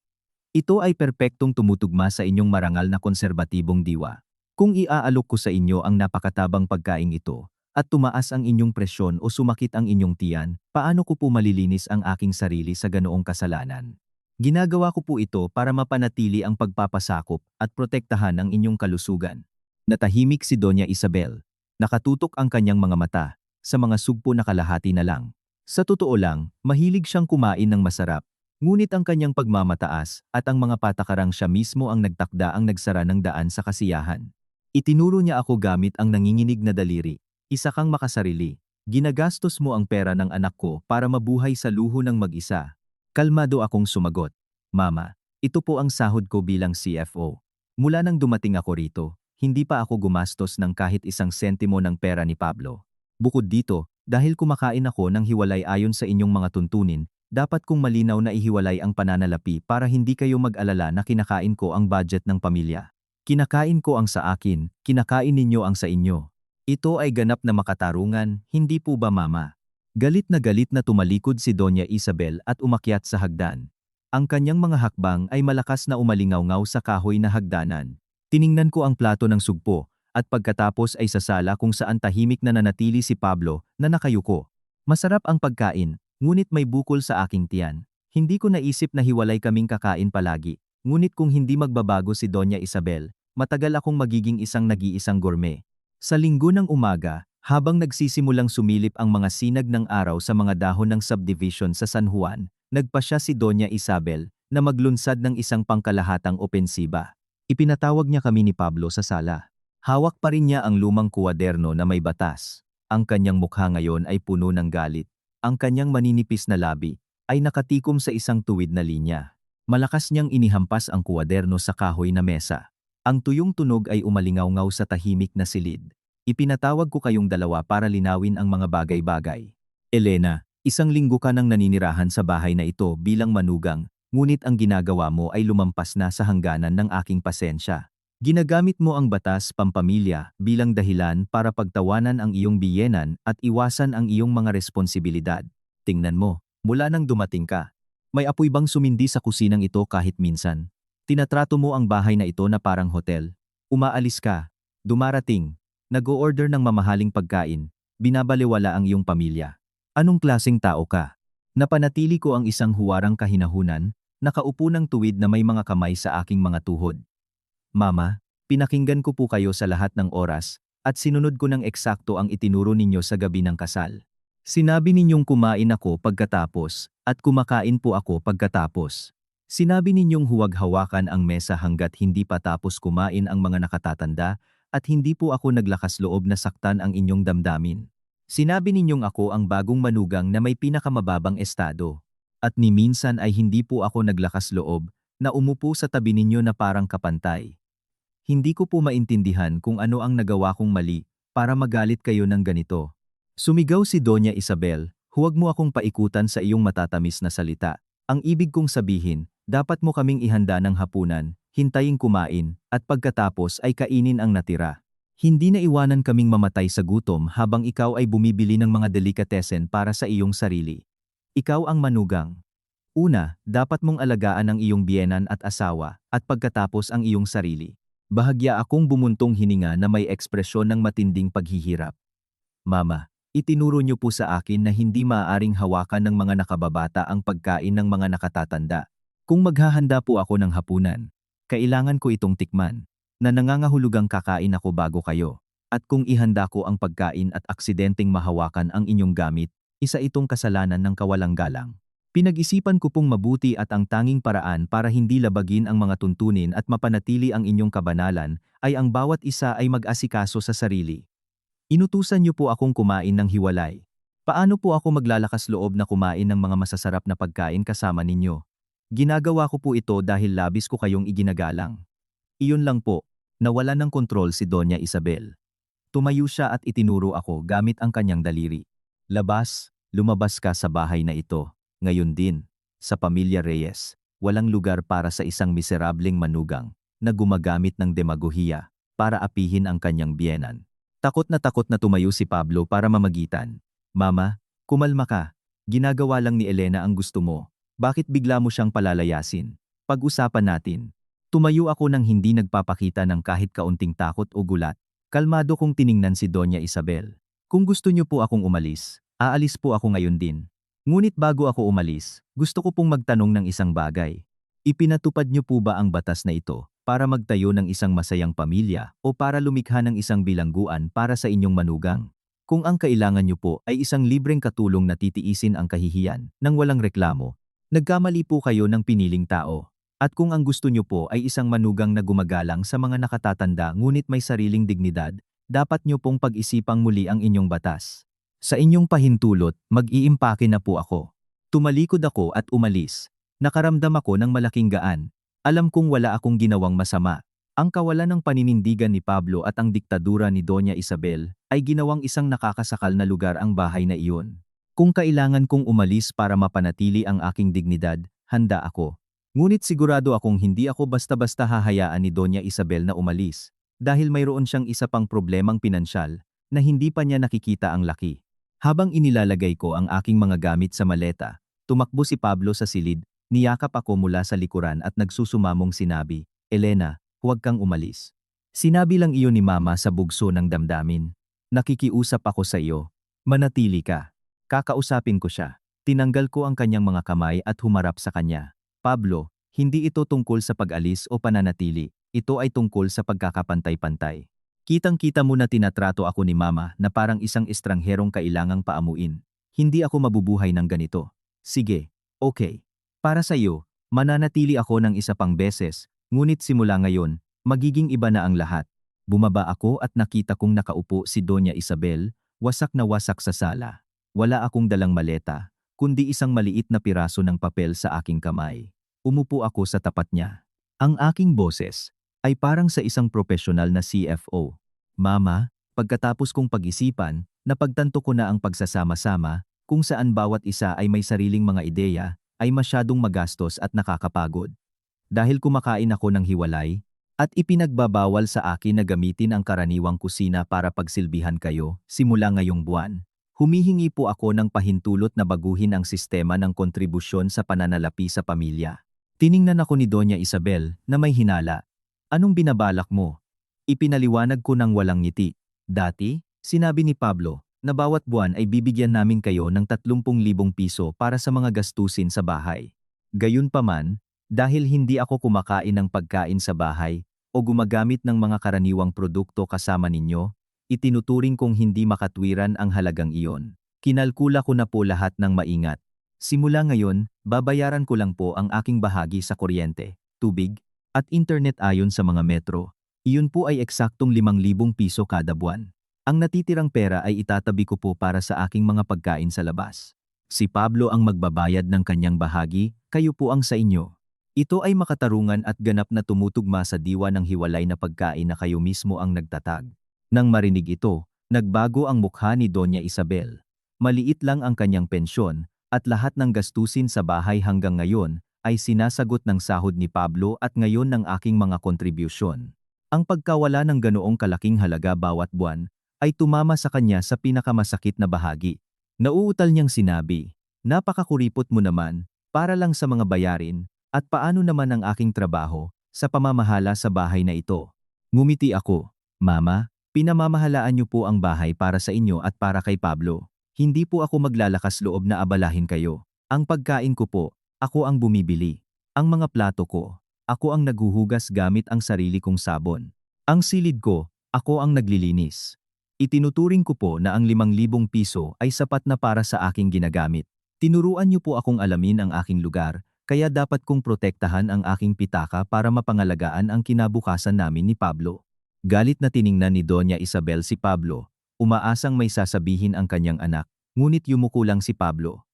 [SPEAKER 1] Ito ay perpektong tumutugma sa inyong marangal na konserbatibong diwa. Kung iaalok ko sa inyo ang napakatabang pagkaing ito, at tumaas ang inyong presyon o sumakit ang inyong tiyan, paano ko po malilinis ang aking sarili sa ganoong kasalanan? Ginagawa ko po ito para mapanatili ang pagpapasakop at protektahan ang inyong kalusugan. Natahimik si Doña Isabel. Nakatutok ang kanyang mga mata, sa mga sugpo na kalahati na lang. Sa totoo lang, mahilig siyang kumain ng masarap, ngunit ang kanyang pagmamataas at ang mga patakarang siya mismo ang nagtakda ang nagsara ng daan sa kasiyahan. Itinuro niya ako gamit ang nanginginig na daliri. Isa kang makasarili. Ginagastos mo ang pera ng anak ko para mabuhay sa luho ng mag-isa. Kalmado akong sumagot. Mama, ito po ang sahod ko bilang CFO. Mula nang dumating ako rito, hindi pa ako gumastos ng kahit isang sentimo ng pera ni Pablo. Bukod dito, dahil kumakain ako ng hiwalay ayon sa inyong mga tuntunin, dapat kong malinaw na ihiwalay ang pananalapi para hindi kayo mag-alala na kinakain ko ang budget ng pamilya. Kinakain ko ang sa akin, kinakain ninyo ang sa inyo. Ito ay ganap na makatarungan, hindi po ba Mama? Galit na tumalikod si Doña Isabel at umakyat sa hagdan. Ang kanyang mga hakbang ay malakas na umalingaw-ngaw sa kahoy na hagdanan. Tiningnan ko ang plato ng sugpo, at pagkatapos ay sa sala kung saan tahimik na nanatili si Pablo na nakayuko. Masarap ang pagkain, ngunit may bukol sa aking tiyan. Hindi ko naisip na hiwalay kaming kakain palagi, ngunit kung hindi magbabago si Doña Isabel, matagal akong magiging isang nag-iisang gourmet. Sa linggo ng umaga, habang nagsisimulang sumilip ang mga sinag ng araw sa mga dahon ng subdivision sa San Juan, nagpasya si Doña Isabel na maglunsad ng isang pangkalahatang opensiba. Ipinatawag niya kami ni Pablo sa sala. Hawak pa rin niya ang lumang kuwaderno na may batas. Ang kanyang mukha ngayon ay puno ng galit. Ang kanyang maninipis na labi ay nakatikom sa isang tuwid na linya. Malakas niyang inihampas ang kuwaderno sa kahoy na mesa. Ang tuyong tunog ay umalingaw-ngaw sa tahimik na silid. Ipinatawag ko kayong dalawa para linawin ang mga bagay-bagay. Elena, isang linggo ka nang naninirahan sa bahay na ito bilang manugang, ngunit ang ginagawa mo ay lumampas na sa hangganan ng aking pasensya. Ginagamit mo ang batas pampamilya bilang dahilan para pagtawanan ang iyong biyenan at iwasan ang iyong mga responsibilidad. Tingnan mo, mula nang dumating ka, may apoy bang sumindi sa kusinang ito kahit minsan? Tinatrato mo ang bahay na ito na parang hotel. Umaalis ka, dumarating, nag-o-order ng mamahaling pagkain, binabaliwala ang iyong pamilya. Anong klaseng tao ka? Napanatili ko ang isang huwarang kahinahunan, nakaupo ng tuwid na may mga kamay sa aking mga tuhod. Mama, pinakinggan ko po kayo sa lahat ng oras, at sinunod ko ng eksakto ang itinuro ninyo sa gabi ng kasal. Sinabi ninyong kumain ako pagkatapos, at kumakain po ako pagkatapos. Sinabi ninyong huwag hawakan ang mesa hanggat hindi pa tapos kumain ang mga nakatatanda, at hindi po ako naglakas loob na saktan ang inyong damdamin. Sinabi ninyong ako ang bagong manugang na may pinakamababang estado. At ni minsan ay hindi po ako naglakas loob na umupo sa tabi ninyo na parang kapantay. Hindi ko po maintindihan kung ano ang nagawa kong mali para magalit kayo ng ganito. Sumigaw si Doña Isabel, huwag mo akong paikutan sa iyong matatamis na salita. Ang ibig kong sabihin, dapat mo kaming ihanda ng hapunan, hintayin kumain, at pagkatapos ay kainin ang natira. Hindi na iwanan kaming mamatay sa gutom habang ikaw ay bumibili ng mga delikatesen para sa iyong sarili. Ikaw ang manugang. Una, dapat mong alagaan ang iyong biyenan at asawa, at pagkatapos ang iyong sarili. Bahagya akong bumuntong hininga na may ekspresyon ng matinding paghihirap. Mama, itinuro niyo po sa akin na hindi maaaring hawakan ng mga nakababata ang pagkain ng mga nakatatanda. Kung maghahanda po ako ng hapunan, kailangan ko itong tikman, na nangangahulugang kakain ako bago kayo. At kung ihanda ko ang pagkain at aksidenteng mahawakan ang inyong gamit, isa itong kasalanan ng kawalang galang. Pinag-isipan ko pong mabuti at ang tanging paraan para hindi labagin ang mga tuntunin at mapanatili ang inyong kabanalan ay ang bawat isa ay mag-asikaso sa sarili. Inutusan niyo po akong kumain ng hiwalay. Paano po ako maglalakas loob na kumain ng mga masasarap na pagkain kasama ninyo? Ginagawa ko po ito dahil labis ko kayong iginagalang. Iyon lang po, nawala ng kontrol si Doña Isabel. Tumayo siya at itinuro ako gamit ang kanyang daliri. Lumabas ka sa bahay na ito. Ngayon din, sa pamilya Reyes, walang lugar para sa isang miserableng manugang na gumagamit ng demagohiya para apihin ang kanyang biyenan. Takot na tumayo si Pablo para mamagitan. Mama, kumalma ka. Ginagawa lang ni Elena ang gusto mo. Bakit bigla mo siyang palalayasin? Pag-usapan natin. Tumayo ako nang hindi nagpapakita ng kahit kaunting takot o gulat. Kalmado kong tiningnan si Doña Isabel. Kung gusto niyo po akong umalis, aalis po ako ngayon din. Ngunit bago ako umalis, gusto ko pong magtanong ng isang bagay. Ipinatupad niyo po ba ang batas na ito para magtayo ng isang masayang pamilya o para lumikha ng isang bilangguan para sa inyong manugang? Kung ang kailangan niyo po ay isang libreng katulong na titiisin ang kahihiyan nang walang reklamo, nagkamali po kayo ng piniling tao. At kung ang gusto niyo po ay isang manugang na gumagalang sa mga nakatatanda ngunit may sariling dignidad, dapat niyo pong pag-isipang muli ang inyong batas. Sa inyong pahintulot, mag-iimpake na po ako. Tumalikod ako at umalis. Nakaramdam ako ng malaking gaan. Alam kong wala akong ginawang masama. Ang kawalan ng paninindigan ni Pablo at ang diktadura ni Doña Isabel ay ginawang isang nakakasakal na lugar ang bahay na iyon. Kung kailangan kong umalis para mapanatili ang aking dignidad, handa ako. Ngunit sigurado akong hindi ako basta-basta hahayaan ni Doña Isabel na umalis dahil mayroon siyang isa pang problemang pinansyal na hindi pa niya nakikita ang laki. Habang inilalagay ko ang aking mga gamit sa maleta, tumakbo si Pablo sa silid, niyakap ako mula sa likuran at nagsusumamong sinabi, Elena, huwag kang umalis. Sinabi lang iyon ni Mama sa bugso ng damdamin. Nakikiusap ako sa iyo. Manatili ka. Kakausapin ko siya. Tinanggal ko ang kanyang mga kamay at humarap sa kanya. Pablo, hindi ito tungkol sa pag-alis o pananatili. Ito ay tungkol sa pagkakapantay-pantay. Kitang-kita mo na tinatrato ako ni Mama na parang isang estrangherong kailangang paamuin. Hindi ako mabubuhay ng ganito. Sige, okay. Para sa iyo, mananatili ako ng isa pang beses, ngunit simula ngayon, magiging iba na ang lahat. Bumaba ako at nakita kong nakaupo si Doña Isabel, wasak na wasak sa sala. Wala akong dalang maleta, kundi isang maliit na piraso ng papel sa aking kamay. Umupo ako sa tapat niya. Ang aking boses ay parang sa isang profesional na CFO. Mama, pagkatapos kong pag-isipan, napagtanto ko na ang pagsasama-sama, kung saan bawat isa ay may sariling mga ideya, ay masyadong magastos at nakakapagod. Dahil kumakain ako ng hiwalay, at ipinagbabawal sa akin na gamitin ang karaniwang kusina para pagsilbihan kayo, simula ngayong buwan, humihingi po ako ng pahintulot na baguhin ang sistema ng kontribusyon sa pananalapi sa pamilya. Tiningnan ako ni Doña Isabel na may hinala. Anong binabalak mo? Ipinaliwanag ko ng walang ngiti. Dati, sinabi ni Pablo, na bawat buwan ay bibigyan namin kayo ng 30,000 piso para sa mga gastusin sa bahay. Gayunpaman, dahil hindi ako kumakain ng pagkain sa bahay o gumagamit ng mga karaniwang produkto kasama ninyo, itinuturing kong hindi makatwiran ang halagang iyon. Kinalkula ko na po lahat ng maingat. Simula ngayon, babayaran ko lang po ang aking bahagi sa kuryente, tubig, at internet ayon sa mga metro. Iyon po ay eksaktong 5,000 piso kada buwan. Ang natitirang pera ay itatabi ko po para sa aking mga pagkain sa labas. Si Pablo ang magbabayad ng kanyang bahagi, kayo po ang sa inyo. Ito ay makatarungan at ganap na tumutugma sa diwa ng hiwalay na pagkain na kayo mismo ang nagtatag. Nang marinig ito, nagbago ang mukha ni Doña Isabel. Maliit lang ang kanyang pensyon, at lahat ng gastusin sa bahay hanggang ngayon ay sinasagot ng sahod ni Pablo at ngayon ng aking mga kontribusyon. Ang pagkawala ng ganoong kalaking halaga bawat buwan ay tumama sa kanya sa pinakamasakit na bahagi. Nauutal niyang sinabi, "Napakakuripot mo naman, para lang sa mga bayarin, at paano naman ang aking trabaho sa pamamahala sa bahay na ito?" Ngumiti ako, "Mama, pinamamahalaan niyo po ang bahay para sa inyo at para kay Pablo. Hindi po ako maglalakas loob na abalahin kayo. Ang pagkain ko po, ako ang bumibili. Ang mga plato ko, ako ang naghuhugas gamit ang sarili kong sabon. Ang silid ko, ako ang naglilinis. Itinuturing ko po na ang 5,000 piso ay sapat na para sa aking ginagamit. Tinuruan niyo po akong alamin ang aking lugar, kaya dapat kong protektahan ang aking pitaka para mapangalagaan ang kinabukasan namin ni Pablo." Galit na tiningnan ni Doña Isabel si Pablo. Umaasang may sasabihin ang kanyang anak, ngunit yumuko lang si Pablo.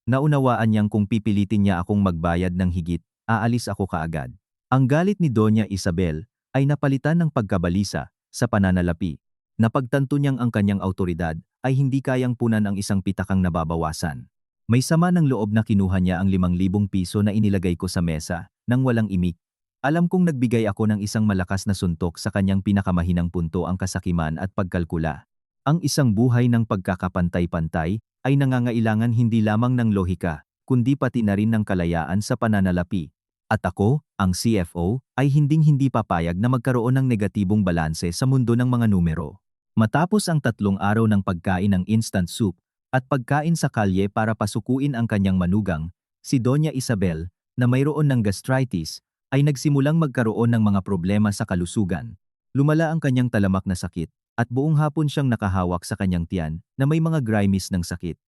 [SPEAKER 1] Naunawaan niyang kung pipilitin niya akong magbayad ng higit, aalis ako kaagad. Ang galit ni Doña Isabel ay napalitan ng pagkabalisa sa pananalapi. Napagtanto niyang ang kanyang awtoridad ay hindi kayang punan ang isang pitakang nababawasan. May sama ng loob na kinuha niya ang 5,000 piso na inilagay ko sa mesa nang walang imik. Alam kong nagbigay ako ng isang malakas na suntok sa kanyang pinakamahinang punto, ang kasakiman at pagkalkula. Ang isang buhay ng pagkakapantay-pantay ay nangangailangan hindi lamang ng lohika, kundi pati na rin ng kalayaan sa pananalapi. At ako, ang CFO, ay hinding-hindi papayag na magkaroon ng negatibong balanse sa mundo ng mga numero. Matapos ang 3 araw ng pagkain ng instant soup at pagkain sa kalye para pasukuin ang kanyang manugang, si Doña Isabel, na mayroon ng gastritis, ay nagsimulang magkaroon ng mga problema sa kalusugan. Lumala ang kanyang talamak na sakit, at buong hapon siyang nakahawak sa kanyang tiyan na may mga grimace ng sakit.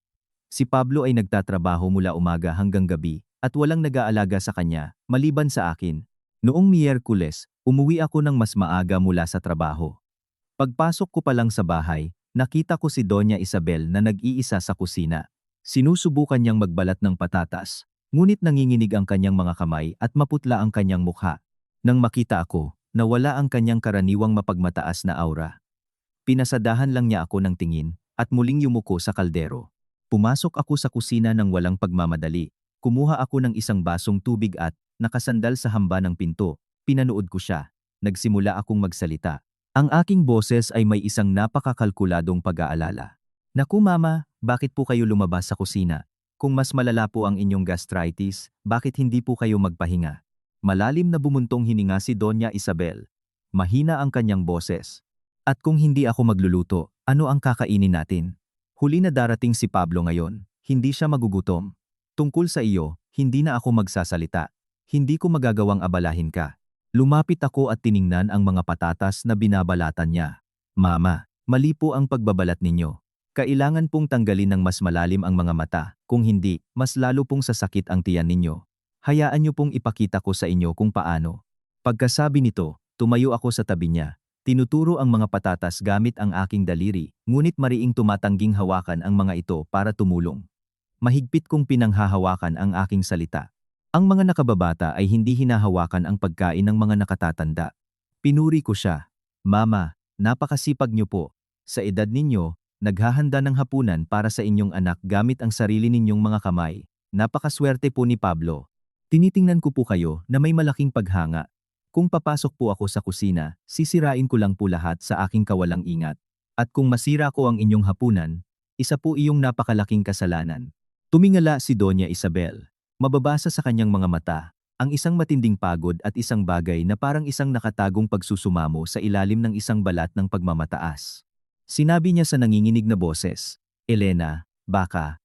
[SPEAKER 1] Si Pablo ay nagtatrabaho mula umaga hanggang gabi at walang nag-aalaga sa kanya, maliban sa akin. Noong Miyerkules, umuwi ako ng mas maaga mula sa trabaho. Pagpasok ko pa lang sa bahay, nakita ko si Doña Isabel na nag-iisa sa kusina. Sinusubukan niyang magbalat ng patatas, ngunit nanginginig ang kanyang mga kamay at maputla ang kanyang mukha. Nang makita ako, nawala ang kanyang karaniwang mapagmataas na aura. Pinasadahan lang niya ako ng tingin at muling yumuko sa kaldero. Pumasok ako sa kusina ng walang pagmamadali. Kumuha ako ng isang basong tubig at, nakasandal sa hamba ng pinto, pinanood ko siya. Nagsimula akong magsalita. Ang aking boses ay may isang napakakalkuladong pag-aalala. "Naku mama, bakit po kayo lumabas sa kusina? Kung mas malala po ang inyong gastritis, bakit hindi po kayo magpahinga?" Malalim na bumuntong hininga si Doña Isabel. Mahina ang kanyang boses. "At kung hindi ako magluluto, ano ang kakainin natin? Huli na darating si Pablo ngayon, hindi siya magugutom. Tungkol sa iyo, hindi na ako magsasalita. Hindi ko magagawang abalahin ka." Lumapit ako at tiningnan ang mga patatas na binabalatan niya. "Mama, mali po ang pagbabalat ninyo. Kailangan pong tanggalin ng mas malalim ang mga mata, kung hindi, mas lalo pong sasakit ang tiyan ninyo. Hayaan niyo pong ipakita ko sa inyo kung paano." Pagkasabi nito, tumayo ako sa tabi niya. Tinuturo ang mga patatas gamit ang aking daliri, ngunit mariing tumatangging hawakan ang mga ito para tumulong. Mahigpit kong pinanghahawakan ang aking salita. Ang mga nakababata ay hindi hinahawakan ang pagkain ng mga nakatatanda. Pinuri ko siya. "Mama, napakasipag niyo po. Sa edad ninyo, naghahanda ng hapunan para sa inyong anak gamit ang sarili ninyong mga kamay. Napakaswerte po ni Pablo. Tinitingnan ko po kayo na may malaking paghanga. Kung papasok po ako sa kusina, sisirain ko lang po lahat sa aking kawalang ingat. At kung masira ko ang inyong hapunan, isa po iyong napakalaking kasalanan." Tumingala si Doña Isabel. Mababasa sa kanyang mga mata ang isang matinding pagod at isang bagay na parang isang nakatagong pagsusumamo sa ilalim ng isang balat ng pagmamataas. Sinabi niya sa nanginginig na boses, "Elena, baka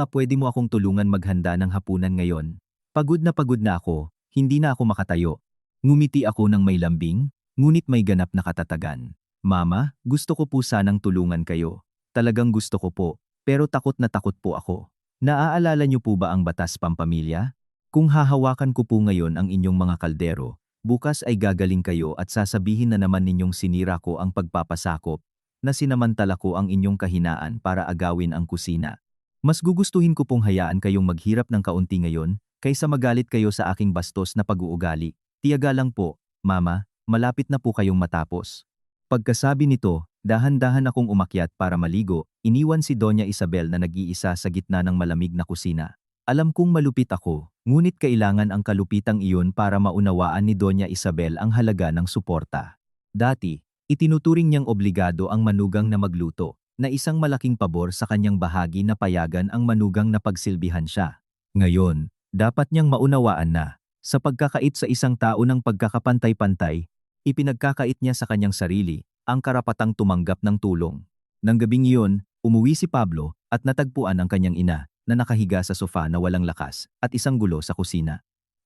[SPEAKER 1] pwede mo akong tulungan maghanda ng hapunan ngayon. Pagod na ako, hindi na ako makatayo." Ngumiti ako ng may lambing, ngunit may ganap na katatagan. "Mama, gusto ko po sanang tulungan kayo. Talagang gusto ko po. pero takot na takot po ako. Naaalala niyo po ba ang batas pampamilya? Kung hahawakan ko po ngayon ang inyong mga kaldero, bukas ay gagaling kayo at sasabihin na naman ninyong sinira ko ang pagpapasakop, na sinamantala ko ang inyong kahinaan para agawin ang kusina. Mas gugustuhin ko pong hayaan kayong maghirap ng kaunti ngayon, kaysa magalit kayo sa aking bastos na pag-uugali. Tiyaga lang po, Mama, malapit na po kayong matapos. Pagkasabi nito, dahan-dahan akong umakyat para maligo, iniwan si Doña Isabel na nag-iisa sa gitna ng malamig na kusina. Alam kong malupit ako, ngunit kailangan ang kalupitang iyon para maunawaan ni Doña Isabel ang halaga ng suporta. Dati, itinuturing niyang obligado ang manugang na magluto, na isang malaking pabor sa kanyang bahagi na payagan ang manugang na pagsilbihan siya. Ngayon, dapat niyang maunawaan na, sa pagkakait sa isang tao ng pagkakapantay-pantay, ipinagkakait niya sa kanyang sarili ang karapatang tumanggap ng tulong. Nang gabing iyon, umuwi si Pablo at natagpuan ang kanyang ina na nakahiga sa sofa na walang lakas at isang gulo sa kusina.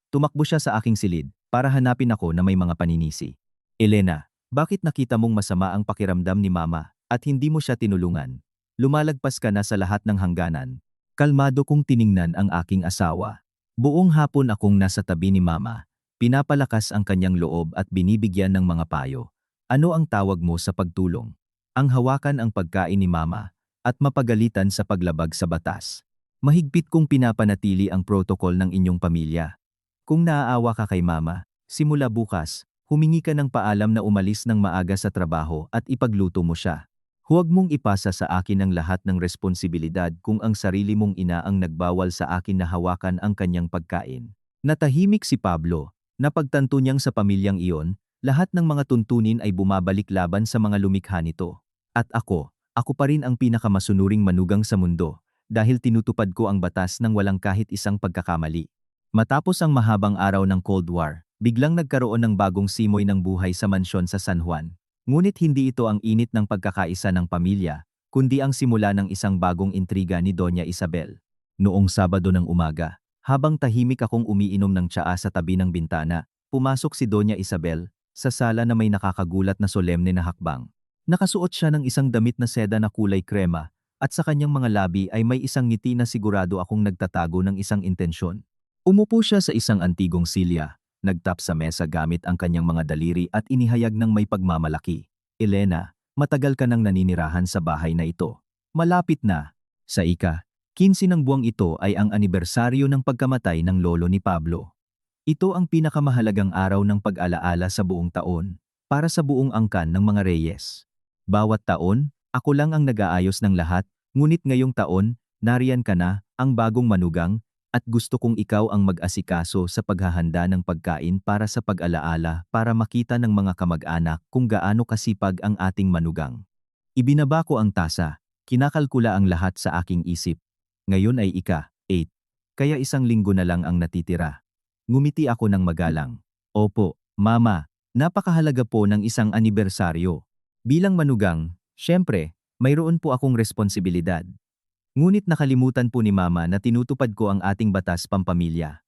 [SPEAKER 1] Tumakbo siya sa aking silid para hanapin ako na may mga paninisi. Elena, bakit nakita mong masama ang pakiramdam ni Mama at hindi mo siya tinulungan? Lumalagpas ka na sa lahat ng hangganan. Kalmado kong tiningnan ang aking asawa. Buong hapon akong nasa tabi ni Mama. Pinapalakas ang kanyang loob at binibigyan ng mga payo. Ano ang tawag mo sa pagtulong? Ang hawakan ang pagkain ni Mama at mapagalitan sa paglabag sa batas. Mahigpit kong pinapanatili ang protokol ng inyong pamilya. Kung naaawa ka kay Mama, simula bukas, humingi ka ng paalam na umalis ng maaga sa trabaho at ipagluto mo siya. Huwag mong ipasa sa akin ang lahat ng responsibilidad kung ang sarili mong ina ang nagbawal sa akin na hawakan ang kanyang pagkain. Natahimik si Pablo. Napagtanto niyang sa pamilyang iyon, lahat ng mga tuntunin ay bumabalik laban sa mga lumikha nito. At ako pa rin ang pinakamasunuring manugang sa mundo, dahil tinutupad ko ang batas ng walang kahit isang pagkakamali. Matapos ang mahabang araw ng Cold War, biglang nagkaroon ng bagong simoy ng buhay sa mansyon sa San Juan. Ngunit hindi ito ang init ng pagkakaisa ng pamilya, kundi ang simula ng isang bagong intriga ni Doña Isabel. Noong Sabado ng umaga, habang tahimik akong umiinom ng tsaa sa tabi ng bintana, pumasok si Doña Isabel sa sala na may nakakagulat na solemne na hakbang. Nakasuot siya ng isang damit na seda na kulay krema, at sa kanyang mga labi ay may isang ngiti na sigurado akong nagtatago ng isang intensyon. Umupo siya sa isang antigong silya, nagtap sa mesa gamit ang kanyang mga daliri at inihayag ng may pagmamalaki. Elena, matagal ka nang naninirahan sa bahay na ito. Malapit na. Sa 15 ng buwang ito ay ang anibersaryo ng pagkamatay ng lolo ni Pablo. Ito ang pinakamahalagang araw ng pag-alaala sa buong taon, para sa buong angkan ng mga Reyes. Bawat taon, ako lang ang nag-aayos ng lahat, ngunit ngayong taon, nariyan ka na, ang bagong manugang, at gusto kong ikaw ang mag-asikaso sa paghahanda ng pagkain para sa pag-alaala para makita ng mga kamag-anak kung gaano kasipag ang ating manugang. Ibinaba ko ang tasa, kinakalkula ang lahat sa aking isip. Ngayon ay 8, kaya isang linggo na lang ang natitira. Ngumiti ako ng magalang. Opo, Mama, napakahalaga po ng isang anibersaryo. Bilang manugang, syempre, mayroon po akong responsibilidad. Ngunit nakalimutan po ni Mama na tinutupad ko ang ating batas pampamilya.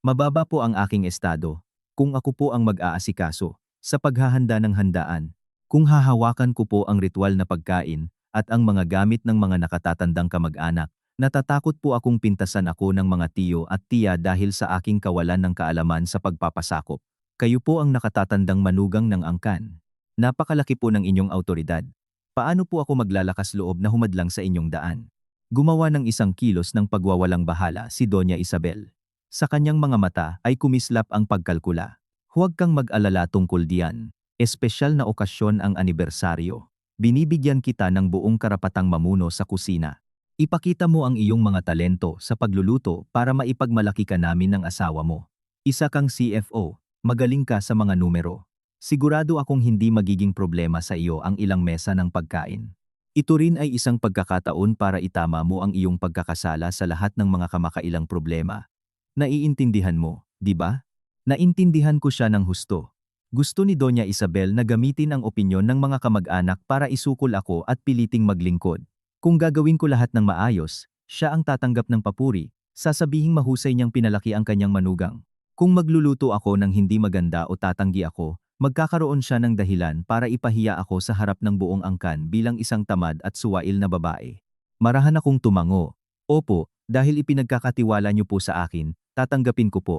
[SPEAKER 1] Mababa po ang aking estado, kung ako po ang mag-aasikaso, sa paghahanda ng handaan, kung hahawakan ko po ang ritual na pagkain, at ang mga gamit ng mga nakatatandang kamag-anak. Natatakot po akong pintasan ako ng mga tiyo at tiya dahil sa aking kawalan ng kaalaman sa pagpapasakop. Kayo po ang nakatatandang manugang ng angkan. Napakalaki po ng inyong autoridad. Paano po ako maglalakas loob na humadlang sa inyong daan? Gumawa ng isang kilos ng pagwawalang bahala si Doña Isabel. Sa kanyang mga mata ay kumislap ang pagkalkula. Huwag kang mag-alala tungkol diyan. Espesyal na okasyon ang anibersaryo. Binibigyan kita ng buong karapatang mamuno sa kusina. Ipakita mo ang iyong mga talento sa pagluluto para maipagmalaki ka namin ng asawa mo. Isa kang CFO, magaling ka sa mga numero. Sigurado akong hindi magiging problema sa iyo ang ilang mesa ng pagkain. Ito rin ay isang pagkakataon para itama mo ang iyong pagkakasala sa lahat ng mga kamakailang problema. Naiintindihan mo, di ba? Naintindihan ko siya ng husto. Gusto ni Doña Isabel na gamitin ang opinyon ng mga kamag-anak para isukol ako at piliting maglingkod. Kung gagawin ko lahat ng maayos, siya ang tatanggap ng papuri, sasabihing mahusay niyang pinalaki ang kanyang manugang. Kung magluluto ako ng hindi maganda o tatanggi ako, magkakaroon siya ng dahilan para ipahiya ako sa harap ng buong angkan bilang isang tamad at suwail na babae. Marahan akong tumango. Opo, dahil ipinagkakatiwala niyo po sa akin, tatanggapin ko po.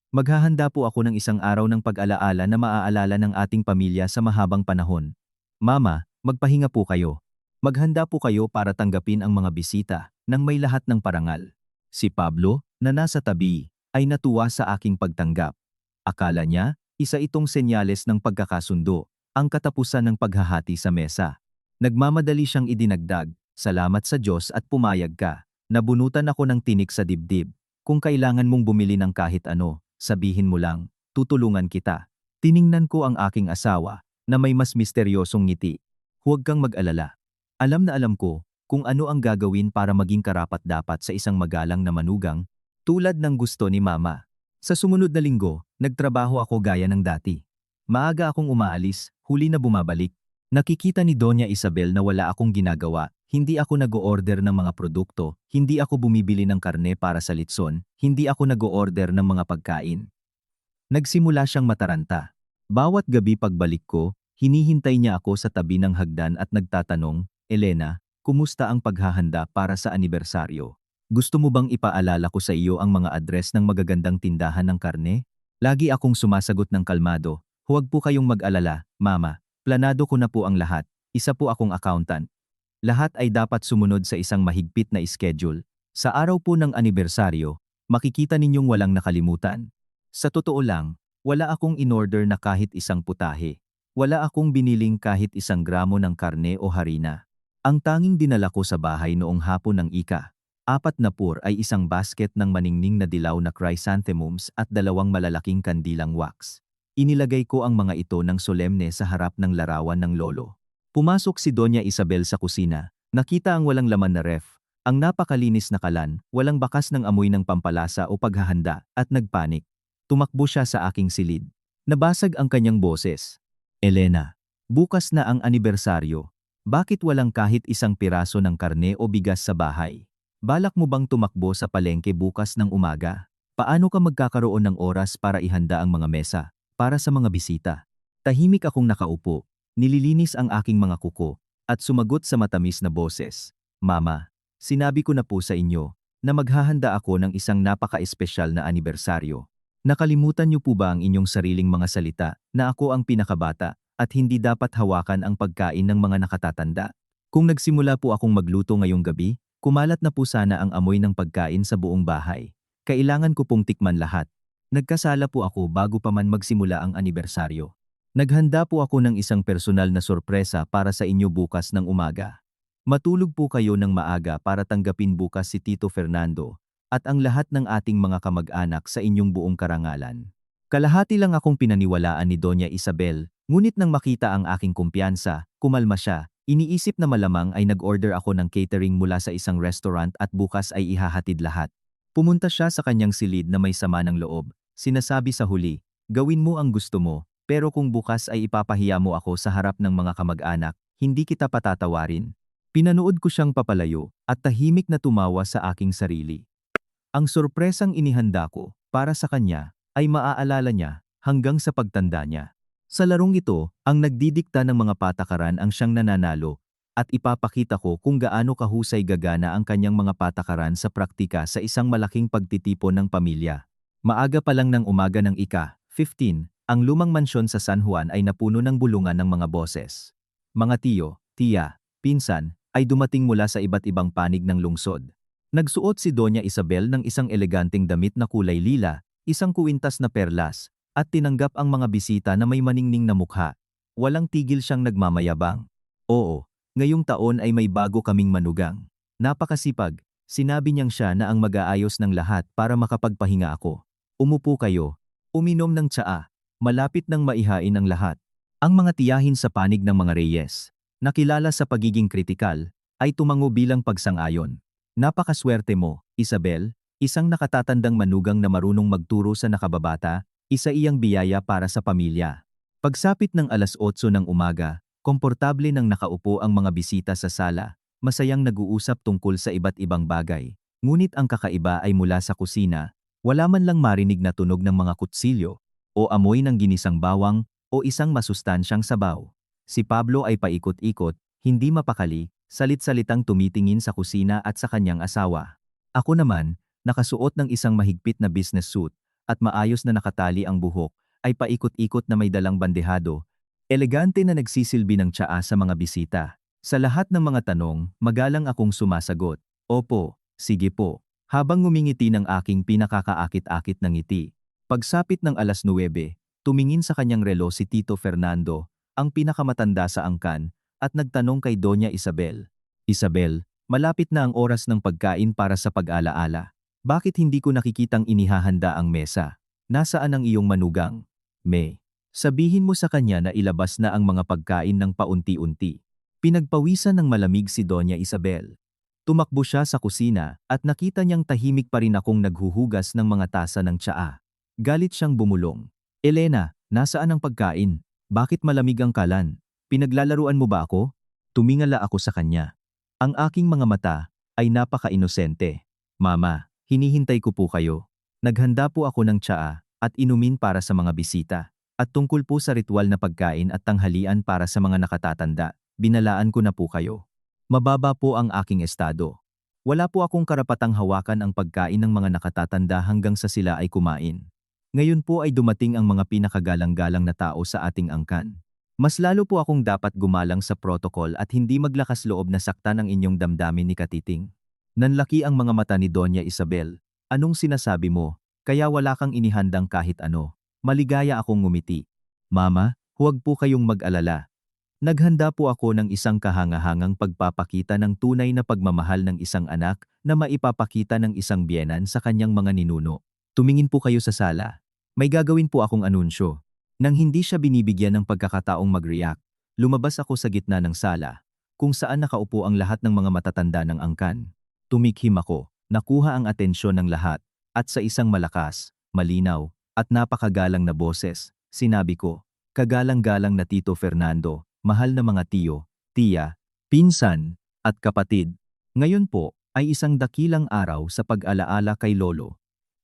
[SPEAKER 1] Maghahanda po ako ng isang araw ng pag-alaala na maaalala ng ating pamilya sa mahabang panahon. Mama, magpahinga po kayo. Maghanda po kayo para tanggapin ang mga bisita nang may lahat ng parangal. Si Pablo, na nasa tabi, ay natuwa sa aking pagtanggap. Akala niya, isa itong senyales ng pagkakasundo, ang katapusan ng paghahati sa mesa. Nagmamadali siyang idinagdag, salamat sa Diyos at pumayag ka. Nabunutan ako ng tinik sa dibdib. Kung kailangan mong bumili ng kahit ano, sabihin mo lang, tutulungan kita. Tiningnan ko ang aking asawa, na may mas misteryosong ngiti. Huwag kang mag-alala. Alam na alam ko, kung ano ang gagawin para maging karapat-dapat sa isang magalang na manugang, tulad ng gusto ni Mama. Sa sumunod na linggo, nagtrabaho ako gaya ng dati. Maaga akong umaalis, huli na bumabalik. Nakikita ni Doña Isabel na wala akong ginagawa, hindi ako nag-o-order ng mga produkto, hindi ako bumibili ng karne para sa litson, hindi ako nag-o-order ng mga pagkain. Nagsimula siyang mataranta. Bawat gabi pagbalik ko, hinihintay niya ako sa tabi ng hagdan at nagtatanong, Elena, kumusta ang paghahanda para sa anibersaryo? Gusto mo bang ipaalala ko sa iyo ang mga address ng magagandang tindahan ng karne? Lagi akong sumasagot ng kalmado, huwag po kayong mag-alala, Mama. Planado ko na po ang lahat, isa po akong accountant. Lahat ay dapat sumunod sa isang mahigpit na schedule. Sa araw po ng anibersaryo, makikita ninyong walang nakalimutan. Sa totoo lang, wala akong in-order na kahit isang putahe. Wala akong biniling kahit 1 gramo ng karne o harina. Ang tanging dinala ko sa bahay noong hapon ng ika-4 na pur ay isang basket ng maningning na dilaw na chrysanthemums at 2 malalaking kandilang wax. Inilagay ko ang mga ito ng solemne sa harap ng larawan ng lolo. Pumasok si Doña Isabel sa kusina. Nakita ang walang laman na ref, ang napakalinis na kalan, walang bakas ng amoy ng pampalasa o paghahanda, at nagpanik. Tumakbo siya sa aking silid. Nabasag ang kanyang boses. Elena, bukas na ang anibersaryo. Bakit walang kahit 1 piraso ng karne o bigas sa bahay? Balak mo bang tumakbo sa palengke bukas ng umaga? Paano ka magkakaroon ng oras para ihanda ang mga mesa, para sa mga bisita? Tahimik akong nakaupo, nililinis ang aking mga kuko, at sumagot sa matamis na boses. Mama, sinabi ko na po sa inyo, na maghahanda ako ng isang napaka-espesyal na anibersaryo. Nakalimutan niyo po ba ang inyong sariling mga salita, na ako ang pinakabata, at hindi dapat hawakan ang pagkain ng mga nakatatanda? Kung nagsimula po akong magluto ngayong gabi, kumalat na po sana ang amoy ng pagkain sa buong bahay. Kailangan ko pong tikman lahat. Nagkasala po ako bago pa man magsimula ang anibersaryo. Naghanda po ako ng isang personal na sorpresa para sa inyo bukas ng umaga. Matulog po kayo ng maaga para tanggapin bukas si Tito Fernando at ang lahat ng ating mga kamag-anak sa inyong buong karangalan. Kalahati lang akong pinaniwalaan ni Doña Isabel, ngunit nang makita ang aking kumpiyansa, kumalma siya. Iniisip na malamang ay nag-order ako ng catering mula sa isang restaurant at bukas ay ihahatid lahat. Pumunta siya sa kanyang silid na may sama ng loob. Sinasabi sa huli, gawin mo ang gusto mo, pero kung bukas ay ipapahiya mo ako sa harap ng mga kamag-anak, hindi kita patatawarin. Pinanood ko siyang papalayo at tahimik na tumawa sa aking sarili. Ang sorpresang inihanda ko para sa kanya ay maaalala niya hanggang sa pagtanda niya. Sa larong ito, ang nagdidikta ng mga patakaran ang siyang nananalo at ipapakita ko kung gaano kahusay gagana ang kanyang mga patakaran sa praktika sa isang malaking pagtitipon ng pamilya. Maaga pa lang ng umaga ng ika-15, ang lumang mansyon sa San Juan ay napuno ng bulungan ng mga boses. Mga tiyo, tiya, pinsan, ay dumating mula sa iba't ibang panig ng lungsod. Nagsuot si Doña Isabel ng isang eleganteng damit na kulay lila, isang kuwintas na perlas, at tinanggap ang mga bisita na may maningning na mukha. Walang tigil siyang nagmamayabang. Oo, ngayong taon ay may bago kaming manugang. Napakasipag, sinabi niyang siya na ang mag-aayos ng lahat para makapagpahinga ako. Umupo kayo, uminom ng tsaa, malapit nang maihain ang lahat. Ang mga tiyahin sa panig ng mga reyes, nakilala sa pagiging kritikal, ay tumango bilang pagsang-ayon. Napakaswerte mo, Isabel, isang nakatatandang manugang na marunong magturo sa nakababata, isa iyang biyaya para sa pamilya. Pagsapit ng 8:00 ng umaga, komportable nang nakaupo ang mga bisita sa sala, masayang nag-uusap tungkol sa iba't ibang bagay. Ngunit ang kakaiba ay mula sa kusina, wala man lang marinig na tunog ng mga kutsilyo, o amoy ng ginisang bawang, o isang masustansyang sabaw. Si Pablo ay paikot-ikot, hindi mapakali, salit-salitang tumitingin sa kusina at sa kanyang asawa. Ako naman, nakasuot ng isang mahigpit na business suit at maayos na nakatali ang buhok, ay paikot-ikot na may dalang bandehado, elegante na nagsisilbi ng tsaa sa mga bisita. Sa lahat ng mga tanong, magalang akong sumasagot. Opo, sige po. Habang ngumingiti ng aking pinakakaakit-akit ng ngiti. Pagsapit ng 9:00, tumingin sa kanyang relo si Tito Fernando, ang pinakamatanda sa angkan, at nagtanong kay Doña Isabel. Isabel, malapit na ang oras ng pagkain para sa pag-alaala. Bakit hindi ko nakikitang inihahanda ang mesa? Nasaan ang iyong manugang? May, sabihin mo sa kanya na ilabas na ang mga pagkain ng paunti-unti. Pinagpawisan ng malamig si Doña Isabel. Tumakbo siya sa kusina at nakita niyang tahimik pa rin akong naghuhugas ng mga tasa ng tsaa. Galit siyang bumulong. Elena, nasaan ang pagkain? Bakit malamig ang kalan? Pinaglalaruan mo ba ako? Tumingala ako sa kanya. Ang aking mga mata ay napaka-inosente. Mama, hinihintay ko po kayo. Naghanda po ako ng tsaa at inumin para sa mga bisita. At tungkol po sa ritual na pagkain at tanghalian para sa mga nakatatanda, binalaan ko na po kayo. Mababa po ang aking estado. Wala po akong karapatang hawakan ang pagkain ng mga nakatatanda hanggang sa sila ay kumain. Ngayon po ay dumating ang mga pinakagalang-galang na tao sa ating angkan. Mas lalo po akong dapat gumalang sa protokol at hindi maglakas loob na saktan ang inyong damdamin ni Katiting. Nanlaki ang mga mata ni Doña Isabel. Anong sinasabi mo? Kaya wala kang inihandang kahit ano. Maligaya akong ngumiti. Mama, huwag po kayong mag-alala. Naghanda po ako ng isang kahangahangang pagpapakita ng tunay na pagmamahal ng isang anak na maipapakita ng isang biyenan sa kanyang mga ninuno. Tumingin po kayo sa sala. May gagawin po akong anunsyo. Nang hindi siya binibigyan ng pagkakataong mag-react, lumabas ako sa gitna ng sala, kung saan nakaupo ang lahat ng mga matatanda ng angkan. Tumikhim ako, nakuha ang atensyon ng lahat, at sa isang malakas, malinaw, at napakagalang na boses, sinabi ko, "Kagalang-galang na Tito Fernando, mahal na mga tiyo, tiya, pinsan, at kapatid. Ngayon po ay isang dakilang araw sa pag-alaala kay Lolo.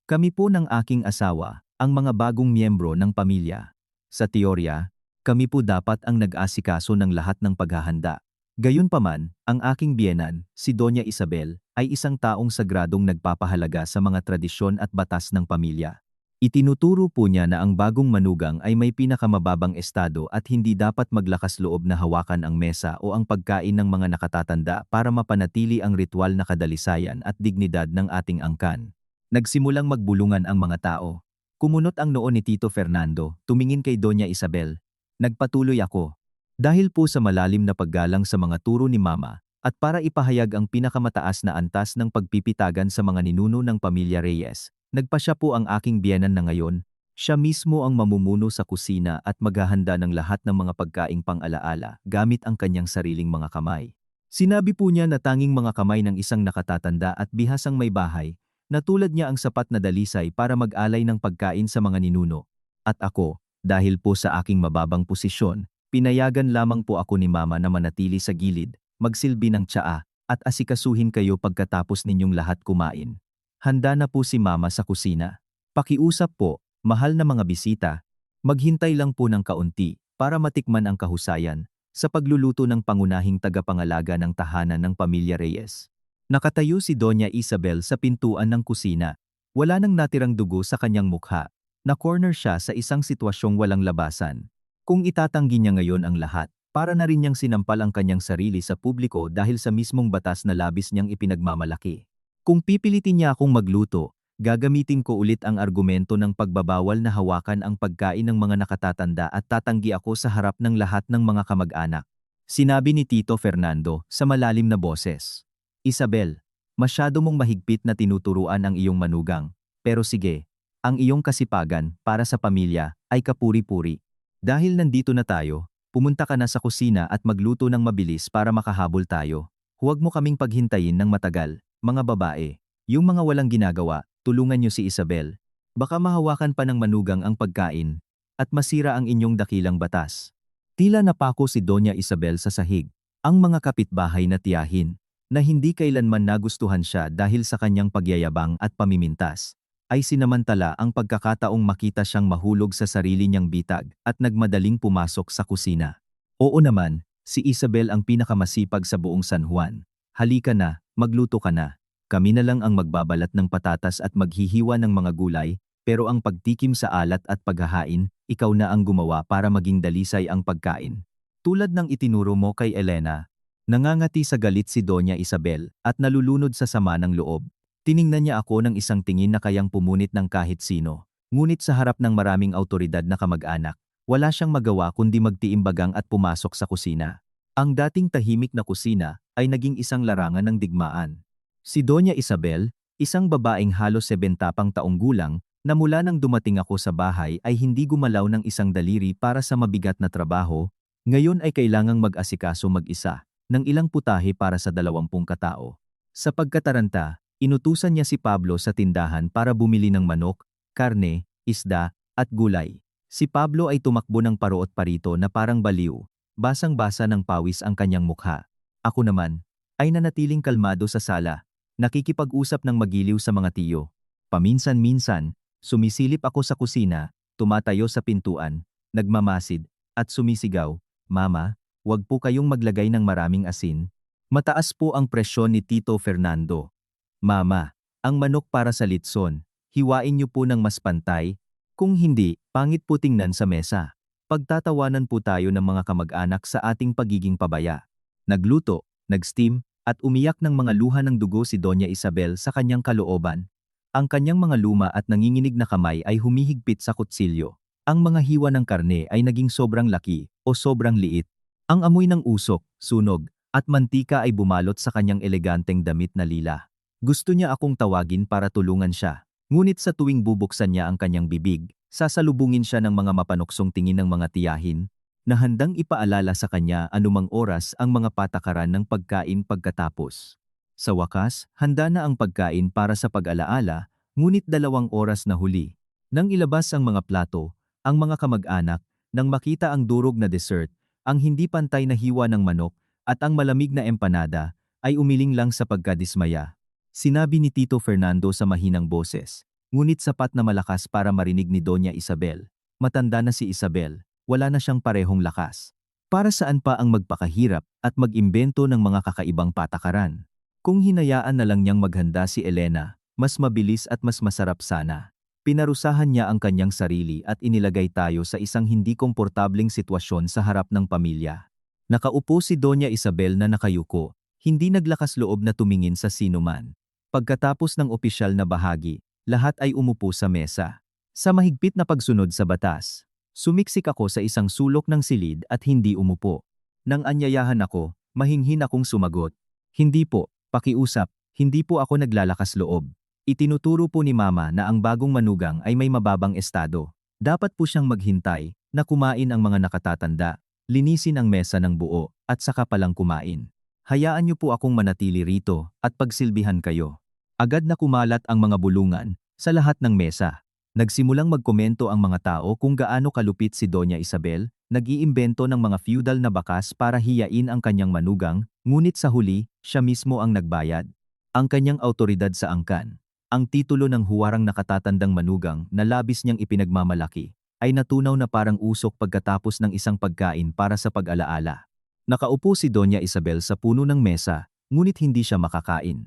[SPEAKER 1] Kami po ng aking asawa, ang mga bagong miyembro ng pamilya. Sa teorya, kami po dapat ang nag-asikaso ng lahat ng paghahanda. Gayunpaman, ang aking biyenan, si Doña Isabel, ay isang taong sagradong nagpapahalaga sa mga tradisyon at batas ng pamilya. Itinuturo po niya na ang bagong manugang ay may pinakamababang estado at hindi dapat maglakas loob na hawakan ang mesa o ang pagkain ng mga nakatatanda para mapanatili ang ritual na kadalisayan at dignidad ng ating angkan. Nagsimulang magbulungan ang mga tao. Kumunot ang noo ni Tito Fernando, tumingin kay Doña Isabel. Nagpatuloy ako. Dahil po sa malalim na paggalang sa mga turo ni Mama, at para ipahayag ang pinakamataas na antas ng pagpipitagan sa mga ninuno ng pamilya Reyes, nagpasya po ang aking biyenan na ngayon, siya mismo ang mamumuno sa kusina at maghahanda ng lahat ng mga pagkaing pang-alaala gamit ang kanyang sariling mga kamay. Sinabi po niya na tanging mga kamay ng isang nakatatanda at bihasang may bahay, na tulad niya ang sapat na dalisay para mag-alay ng pagkain sa mga ninuno. At ako, dahil po sa aking mababang posisyon, pinayagan lamang po ako ni Mama na manatili sa gilid, magsilbi ng tsaa, at asikasuhin kayo pagkatapos ninyong lahat kumain. Handa na po si Mama sa kusina. Pakiusap po, mahal na mga bisita, maghintay lang po ng kaunti para matikman ang kahusayan sa pagluluto ng pangunahing tagapangalaga ng tahanan ng pamilya Reyes. Nakatayo si Doña Isabel sa pintuan ng kusina. Wala nang natirang dugo sa kanyang mukha. Na-corner siya sa isang sitwasyong walang labasan. Kung itatanggi niya ngayon ang lahat, para na rin niyang sinampal ang kanyang sarili sa publiko dahil sa mismong batas na labis niyang ipinagmamalaki. Kung pipilitin niya akong magluto, gagamitin ko ulit ang argumento ng pagbabawal na hawakan ang pagkain ng mga nakatatanda at tatanggi ako sa harap ng lahat ng mga kamag-anak. Sinabi ni Tito Fernando sa malalim na boses. Isabel, masyado mong mahigpit na tinuturuan ang iyong manugang, pero sige, ang iyong kasipagan para sa pamilya ay kapuri-puri. Dahil nandito na tayo, pumunta ka na sa kusina at magluto ng mabilis para makahabol tayo. Huwag mo kaming paghintayin ng matagal, mga babae. Yung mga walang ginagawa, tulungan niyo si Isabel. Baka mahawakan pa ng manugang ang pagkain at masira ang inyong dakilang batas. Tila napako si Doña Isabel sa sahig. Ang mga kapitbahay na tiyahin, na hindi kailanman nagustuhan siya dahil sa kanyang pagyayabang at pamimintas, ay sinamantala ang pagkakataong makita siyang mahulog sa sarili niyang bitag at nagmadaling pumasok sa kusina. Oo naman, Si Isabel ang pinakamasipag sa buong San Juan. Halika na, magluto ka na. Kami na lang ang magbabalat ng patatas at maghihiwa ng mga gulay, pero ang pagtikim sa alat at paghahain, ikaw na ang gumawa para maging dalisay ang pagkain. Tulad ng itinuro mo kay Elena, nangangati sa galit si Doña Isabel at nalulunod sa sama ng loob. Tiningnan niya ako ng isang tingin na kayang pumunit ng kahit sino. Ngunit sa harap ng maraming awtoridad na kamag-anak, wala siyang magawa kundi magtiimbagang at pumasok sa kusina. Ang dating tahimik na kusina ay naging isang larangan ng digmaan. Si Doña Isabel, isang babaeng halos 70 taong gulang, na mula nang dumating ako sa bahay ay hindi gumalaw ng isang daliri para sa mabigat na trabaho, ngayon ay kailangang mag-asikaso mag-isa ng ilang putahe para sa 20 katao. Sa pagkataranta, inutusan niya si Pablo sa tindahan para bumili ng manok, karne, isda, at gulay. Si Pablo ay tumakbo ng paroot parito na parang baliw, basang-basa ng pawis ang kanyang mukha. Ako naman, ay nanatiling kalmado sa sala, nakikipag-usap ng magiliw sa mga tiyo. Paminsan-minsan, sumisilip ako sa kusina, tumatayo sa pintuan, nagmamasid, at sumisigaw, "Mama, wag po kayong maglagay ng maraming asin. Mataas po ang presyon ni Tito Fernando. Mama, ang manok para sa litson, hiwain niyo po ng mas pantay. Kung hindi, pangit po tingnan sa mesa." Pagtatawanan po tayo ng mga kamag-anak sa ating pagiging pabaya. Nagluto, nag-steam, at umiyak ng mga luha ng dugo si Doña Isabel sa kanyang kalooban. Ang kanyang mga luma at nanginginig na kamay ay humihigpit sa kutsilyo. Ang mga hiwa ng karne ay naging sobrang laki o sobrang liit. Ang amoy ng usok, sunog, at mantika ay bumalot sa kanyang eleganteng damit na lila. Gusto niya akong tawagin para tulungan siya. Ngunit sa tuwing bubuksan niya ang kanyang bibig, sasalubungin siya ng mga mapanuksong tingin ng mga tiyahin, na handang ipaalala sa kanya anumang oras ang mga patakaran ng pagkain pagkatapos. Sa wakas, handa na ang pagkain para sa pag-alaala, ngunit 2 oras na huli. Nang ilabas ang mga plato, ang mga kamag-anak, nang makita ang durog na dessert, ang hindi pantay na hiwa ng manok, at ang malamig na empanada, ay umiling lang sa pagkadismaya. Sinabi ni Tito Fernando sa mahinang boses, ngunit sapat na malakas para marinig ni Doña Isabel. Matanda na si Isabel, wala na siyang parehong lakas. Para saan pa ang magpakahirap at mag-imbento ng mga kakaibang patakaran? Kung hinayaan na lang niyang maghanda si Elena, mas mabilis at mas masarap sana. Pinarusahan niya ang kanyang sarili at inilagay tayo sa isang hindi komportableng sitwasyon sa harap ng pamilya. Nakaupo si Doña Isabel na nakayuko, hindi naglakas loob na tumingin sa sinuman. Pagkatapos ng opisyal na bahagi, lahat ay umupo sa mesa. Sa mahigpit na pagsunod sa batas, sumiksik ako sa isang sulok ng silid at hindi umupo. Nang anyayahan ako, mahinghin akong sumagot. "Hindi po, pakiusap, hindi po ako naglalakas loob." Itinuturo po ni Mama na ang bagong manugang ay may mababang estado. Dapat po siyang maghintay, na kumain ang mga nakatatanda, linisin ang mesa ng buo, at saka palang kumain. "Hayaan niyo po akong manatili rito, at pagsilbihan kayo." Agad na kumalat ang mga bulungan, sa lahat ng mesa. Nagsimulang magkomento ang mga tao kung gaano kalupit si Doña Isabel, nag-iimbento ng mga feudal na bakas para hiyain ang kanyang manugang, ngunit sa huli, siya mismo ang nagbayad. Ang kanyang awtoridad sa angkan, ang titulo ng huwarang nakatatandang manugang na labis niyang ipinagmamalaki, ay natunaw na parang usok pagkatapos ng isang pagkain para sa pag-alaala. Nakaupo si Doña Isabel sa puno ng mesa, ngunit hindi siya makakain.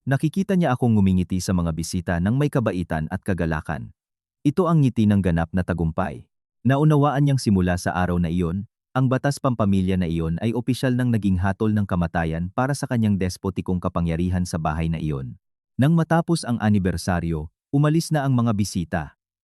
[SPEAKER 1] Nakikita niya akong ngumingiti sa mga bisita ng may kabaitan at kagalakan. Ito ang ngiti ng ganap na tagumpay. Naunawaan niyang simula sa araw na iyon, ang batas pampamilya na iyon ay opisyal nang naging hatol ng kamatayan para sa kanyang despotikong kapangyarihan sa bahay na iyon. Nang matapos ang anibersaryo, umalis na ang mga bisita.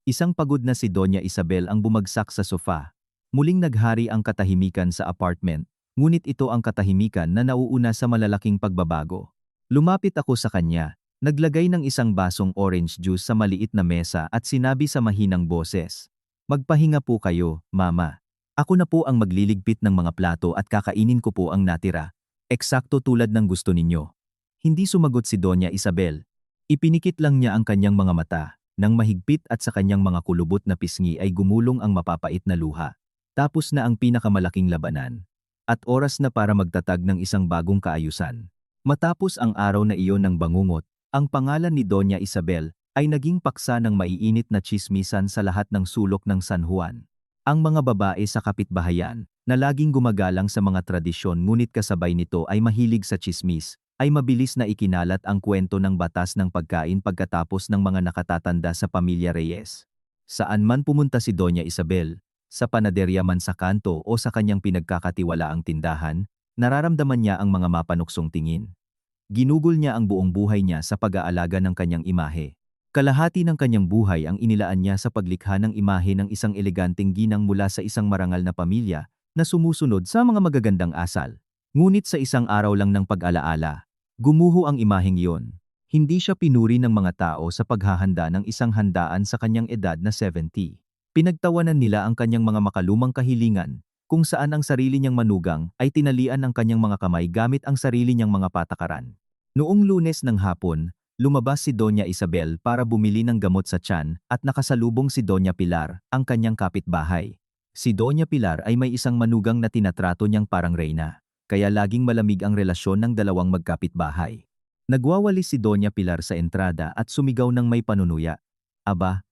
[SPEAKER 1] Isang pagod na si Doña Isabel ang bumagsak sa sofa. Muling naghari ang katahimikan sa apartment, ngunit ito ang katahimikan na nauuna sa malalaking pagbabago. Lumapit ako sa kanya. Naglagay ng isang basong orange juice sa maliit na mesa at sinabi sa mahinang boses, "Magpahinga po kayo, Mama. Ako na po ang magliligpit ng mga plato at kakainin ko po ang natira. Eksakto tulad ng gusto ninyo." Hindi sumagot si Doña Isabel. Ipinikit lang niya ang kanyang mga mata, nang mahigpit at sa kanyang mga kulubot na pisngi ay gumulong ang mapapait na luha. Tapos na ang pinakamalaking labanan. At oras na para magtatag ng isang bagong kaayusan. Matapos ang araw na iyon ng bangungot, ang pangalan ni Doña Isabel ay naging paksa ng maiinit na tsismisan sa lahat ng sulok ng San Juan. Ang mga babae sa kapitbahayan, na laging gumagalang sa mga tradisyon ngunit kasabay nito ay mahilig sa tsismis, ay mabilis na ikinalat ang kwento ng batas ng pagkain pagkatapos ng mga nakatatanda sa pamilya Reyes. Saan man pumunta si Doña Isabel, sa panaderya man sa kanto o sa kanyang pinagkakatiwalaang tindahan, nararamdaman niya ang mga mapanuksong tingin. Ginugol niya ang buong buhay niya sa pag-aalaga ng kanyang imahe. Kalahati ng kanyang buhay ang inilaan niya sa paglikha ng imahe ng isang eleganteng ginang mula sa isang marangal na pamilya na sumusunod sa mga magagandang asal. Ngunit sa isang araw lang ng pag-alaala, gumuho ang imaheng iyon. Hindi siya pinuri ng mga tao sa paghahanda ng isang handaan sa kanyang edad na 70. Pinagtawanan nila ang kanyang mga makalumang kahilingan, kung saan ang sarili niyang manugang ay tinalian ng kanyang mga kamay gamit ang sarili niyang mga patakaran. Noong Lunes ng hapon, lumabas si Doña Isabel para bumili ng gamot sa tiyan at nakasalubong si Doña Pilar, ang kanyang kapitbahay. Si Doña Pilar ay may isang manugang na tinatrato niyang parang reyna, kaya laging malamig ang relasyon ng dalawang magkapitbahay. Nagwawalis si Doña Pilar sa entrada at sumigaw ng may panunuya. Aba,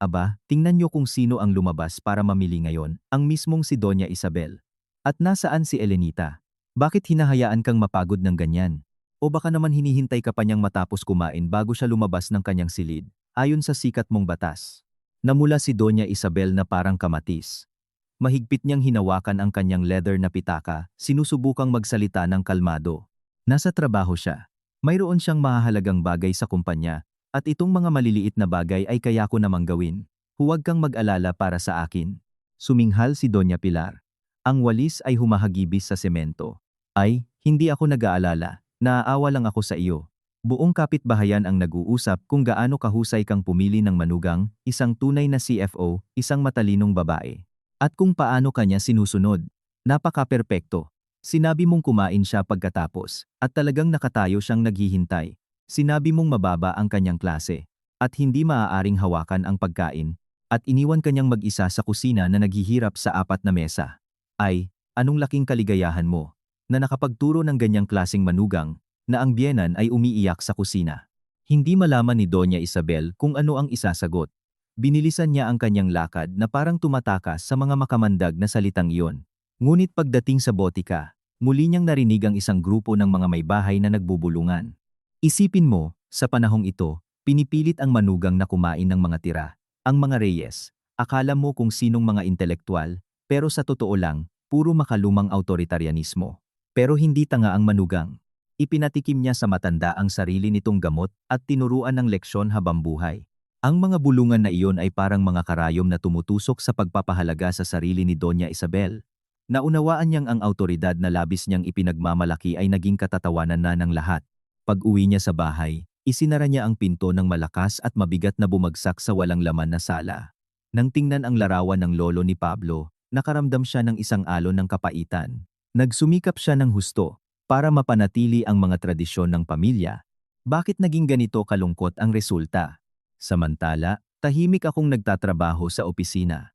[SPEAKER 1] tingnan niyo kung sino ang lumabas para mamili ngayon, ang mismong si Doña Isabel. At nasaan si Elenita? Bakit hinahayaan kang mapagod ng ganyan? O baka naman hinihintay ka pa niyang matapos kumain bago siya lumabas ng kanyang silid, ayon sa sikat mong batas. Namula si Doña Isabel na parang kamatis. Mahigpit niyang hinawakan ang kanyang leather na pitaka, sinusubukang magsalita ng kalmado. Nasa trabaho siya. Mayroon siyang mahahalagang bagay sa kumpanya, at itong mga maliliit na bagay ay kaya ko namang gawin. Huwag kang mag-alala para sa akin. Suminghal si Doña Pilar. Ang walis ay humahagibis sa semento. Ay, hindi ako nag-aalala. Naaawa lang ako sa iyo. Buong kapitbahayan ang nag-uusap kung gaano kahusay kang pumili ng manugang, isang tunay na CFO, isang matalinong babae. At kung paano kanya sinusunod. Napaka-perpekto. Sinabi mong kumain siya pagkatapos, at talagang nakatayo siyang naghihintay. Sinabi mong mababa ang kanyang klase, at hindi maaaring hawakan ang pagkain, at iniwan kanyang mag-isa sa kusina na naghihirap sa apat na mesa. Ay, anong laking kaligayahan mo, na nakapagturo ng ganyang klaseng manugang, na ang biyenan ay umiiyak sa kusina. Hindi malaman ni Doña Isabel kung ano ang isasagot. Binilisan niya ang kanyang lakad na parang tumatakas sa mga makamandag na salitang iyon. Ngunit pagdating sa botika, muli niyang narinig ang isang grupo ng mga may bahay na nagbubulungan. Isipin mo, sa panahong ito, pinipilit ang manugang na kumain ng mga tira. Ang mga Reyes, akala mo kung sinong mga intelektual, pero sa totoo lang, puro makalumang autoritaryanismo. Pero hindi tanga ang manugang. Ipinatikim niya sa matanda ang sarili nitong gamot at tinuruan ng leksyon habang buhay. Ang mga bulungan na iyon ay parang mga karayom na tumutusok sa pagpapahalaga sa sarili ni Doña Isabel. Naunawaan niyang ang autoridad na labis niyang ipinagmamalaki ay naging katatawanan na ng lahat. Pag-uwi niya sa bahay, isinara niya ang pinto ng malakas at mabigat na bumagsak sa walang laman na sala. Nang tingnan ang larawan ng lolo ni Pablo, nakaramdam siya ng isang alon ng kapaitan. Nagsumikap siya ng husto para mapanatili ang mga tradisyon ng pamilya. Bakit naging ganito kalungkot ang resulta? Samantala, tahimik akong nagtatrabaho sa opisina.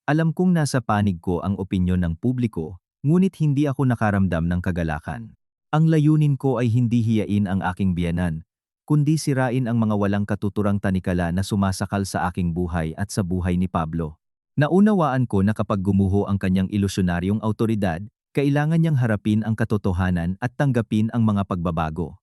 [SPEAKER 1] Alam kong nasa panig ko ang opinyon ng publiko, ngunit hindi ako nakaramdam ng kagalakan. Ang layunin ko ay hindi hiyain ang aking biyenan, kundi sirain ang mga walang katuturang tanikala na sumasakal sa aking buhay at sa buhay ni Pablo. Naunawaan ko na kapag gumuho ang kanyang ilusyonaryong autoridad, kailangan niyang harapin ang katotohanan at tanggapin ang mga pagbabago.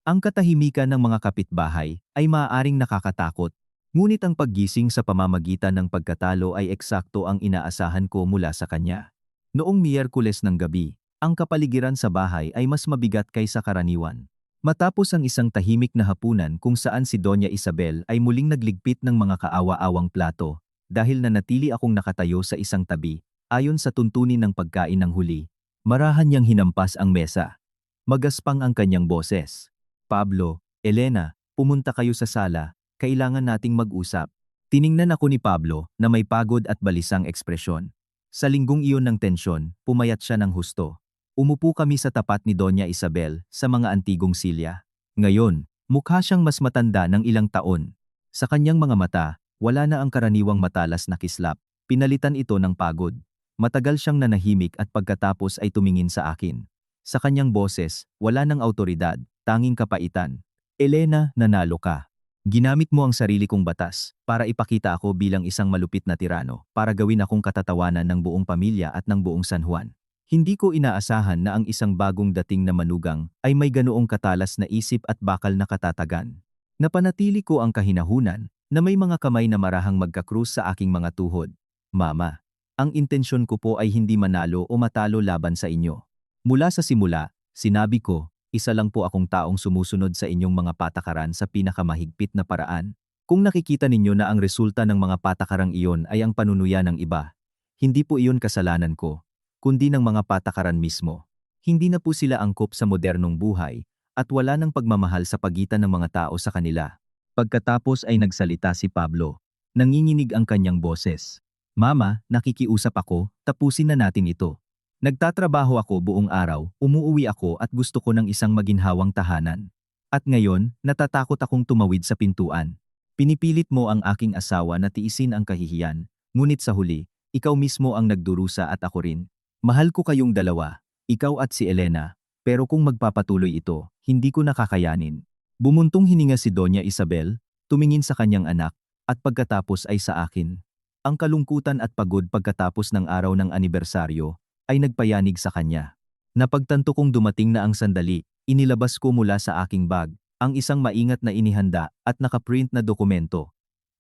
[SPEAKER 1] Ang katahimikan ng mga kapitbahay ay maaaring nakakatakot, ngunit ang paggising sa pamamagitan ng pagkatalo ay eksakto ang inaasahan ko mula sa kanya. Noong Miyerkules ng gabi, ang kapaligiran sa bahay ay mas mabigat kaysa karaniwan. Matapos ang isang tahimik na hapunan kung saan si Doña Isabel ay muling nagligpit ng mga kaawa-awang plato, dahil nanatili akong nakatayo sa isang tabi, ayon sa tuntunin ng pagkain ng huli, marahan niyang hinampas ang mesa. Magaspang ang kanyang boses. Pablo, Elena, pumunta kayo sa sala, kailangan nating mag-usap. Tiningnan ako ni Pablo na may pagod at balisang ekspresyon. Sa linggong iyon ng tensyon, pumayat siya ng husto. Umupo kami sa tapat ni Doña Isabel sa mga antigong silya. Ngayon, mukha siyang mas matanda ng ilang taon. Sa kanyang mga mata, wala na ang karaniwang matalas na kislap. Pinalitan ito ng pagod. Matagal siyang nanahimik at pagkatapos ay tumingin sa akin. Sa kanyang boses, wala ng autoridad, tanging kapaitan. Elena, nanalo ka. Ginamit mo ang sarili kong batas para ipakita ako bilang isang malupit na tirano para gawin akong katatawanan ng buong pamilya at ng buong San Juan. Hindi ko inaasahan na ang isang bagong dating na manugang ay may ganoong katalas na isip at bakal na katatagan. Napanatili ko ang kahinahunan na may mga kamay na marahang magkakrus sa aking mga tuhod. Mama, ang intensyon ko po ay hindi manalo o matalo laban sa inyo. Mula sa simula, sinabi ko, isa lang po akong taong sumusunod sa inyong mga patakaran sa pinakamahigpit na paraan. Kung nakikita ninyo na ang resulta ng mga patakarang iyon ay ang panunuya ng iba, hindi po iyon kasalanan ko, kundi ng mga patakaran mismo. Hindi na po sila angkop sa modernong buhay, at wala ng pagmamahal sa pagitan ng mga tao sa kanila. Pagkatapos ay nagsalita si Pablo. Nanginginig ang kanyang boses. Mama, nakikiusap ako, tapusin na natin ito. Nagtatrabaho ako buong araw, umuuwi ako at gusto ko ng isang maginhawang tahanan. At ngayon, natatakot akong tumawid sa pintuan. Pinipilit mo ang aking asawa na tiisin ang kahihiyan, ngunit sa huli, ikaw mismo ang nagdurusa at ako rin. Mahal ko kayong dalawa, ikaw at si Elena, pero kung magpapatuloy ito, hindi ko nakakayanin. Bumuntong hininga si Doña Isabel, tumingin sa kanyang anak, at pagkatapos ay sa akin. Ang kalungkutan at pagod pagkatapos ng araw ng anibersaryo, ay nagpayanig sa kanya. Napagtanto kong dumating na ang sandali, inilabas ko mula sa aking bag, ang isang maingat na inihanda at nakaprint na dokumento.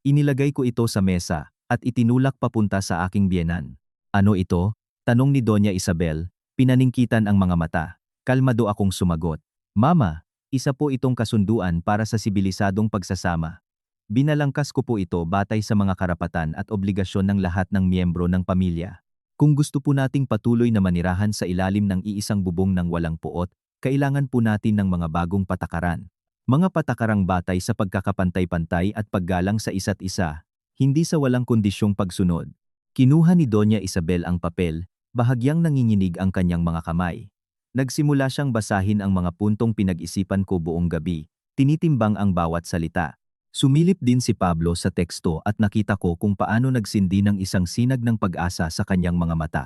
[SPEAKER 1] Inilagay ko ito sa mesa, at itinulak papunta sa aking biyenan. Ano ito? Tanong ni Doña Isabel, pinaningkitan ang mga mata. Kalmado akong sumagot. Mama, isa po itong kasunduan para sa sibilisadong pagsasama. Binalangkas ko po ito batay sa mga karapatan at obligasyon ng lahat ng miyembro ng pamilya. Kung gusto po nating patuloy na manirahan sa ilalim ng iisang bubong ng walang puot, kailangan po natin ng mga bagong patakaran. Mga patakarang batay sa pagkakapantay-pantay at paggalang sa isa't isa, hindi sa walang kondisyong pagsunod. Kinuha ni Doña Isabel ang papel, bahagyang nanginginig ang kanyang mga kamay. Nagsimula siyang basahin ang mga puntong pinag-isipan ko buong gabi, tinitimbang ang bawat salita. Sumilip din si Pablo sa teksto at nakita ko kung paano nagsindi ng isang sinag ng pag-asa sa kanyang mga mata.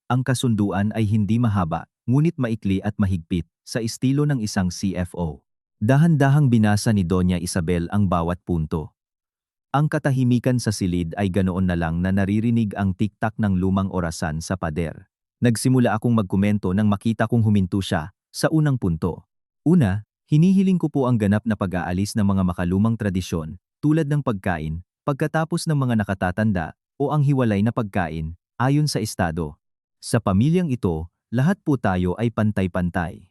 [SPEAKER 1] Ang kasunduan ay hindi mahaba, ngunit maikli at mahigpit, sa estilo ng isang CFO. Dahan-dahang binasa ni Doña Isabel ang bawat punto. Ang katahimikan sa silid ay ganoon na lang na naririnig ang tiktak ng lumang orasan sa pader. Nagsimula akong magkomento nang makita kong huminto siya sa unang punto. Una, hinihiling ko po ang ganap na pag-aalis ng mga makalumang tradisyon, tulad ng pagkain, pagkatapos ng mga nakatatanda, o ang hiwalay na pagkain, ayon sa estado. Sa pamilyang ito, lahat po tayo ay pantay-pantay.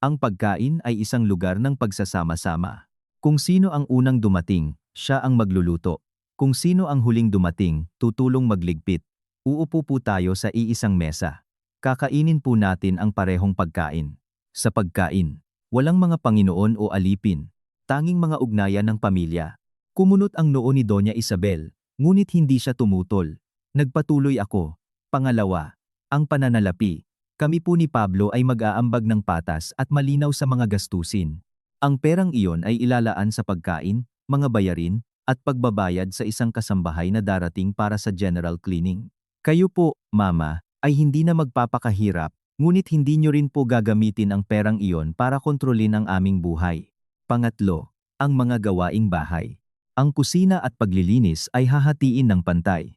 [SPEAKER 1] Ang pagkain ay isang lugar ng pagsasama-sama. Kung sino ang unang dumating, siya ang magluluto. Kung sino ang huling dumating, tutulong magligpit. Uupo po tayo sa iisang mesa. Kakainin po natin ang parehong pagkain. Sa pagkain, walang mga Panginoon o alipin, tanging mga ugnayan ng pamilya. Kumunot ang noo ni Doña Isabel, ngunit hindi siya tumutol. Nagpatuloy ako. Pangalawa, ang pananalapi. Kami po ni Pablo ay mag-aambag ng patas at malinaw sa mga gastusin. Ang perang iyon ay ilalaan sa pagkain, mga bayarin, at pagbabayad sa isang kasambahay na darating para sa general cleaning. Kayo po, Mama, ay hindi na magpapakahirap. Ngunit hindi nyo rin po gagamitin ang perang iyon para kontrolin ang aming buhay. Pangatlo, ang mga gawaing bahay. Ang kusina at paglilinis ay hahatiin ng pantay.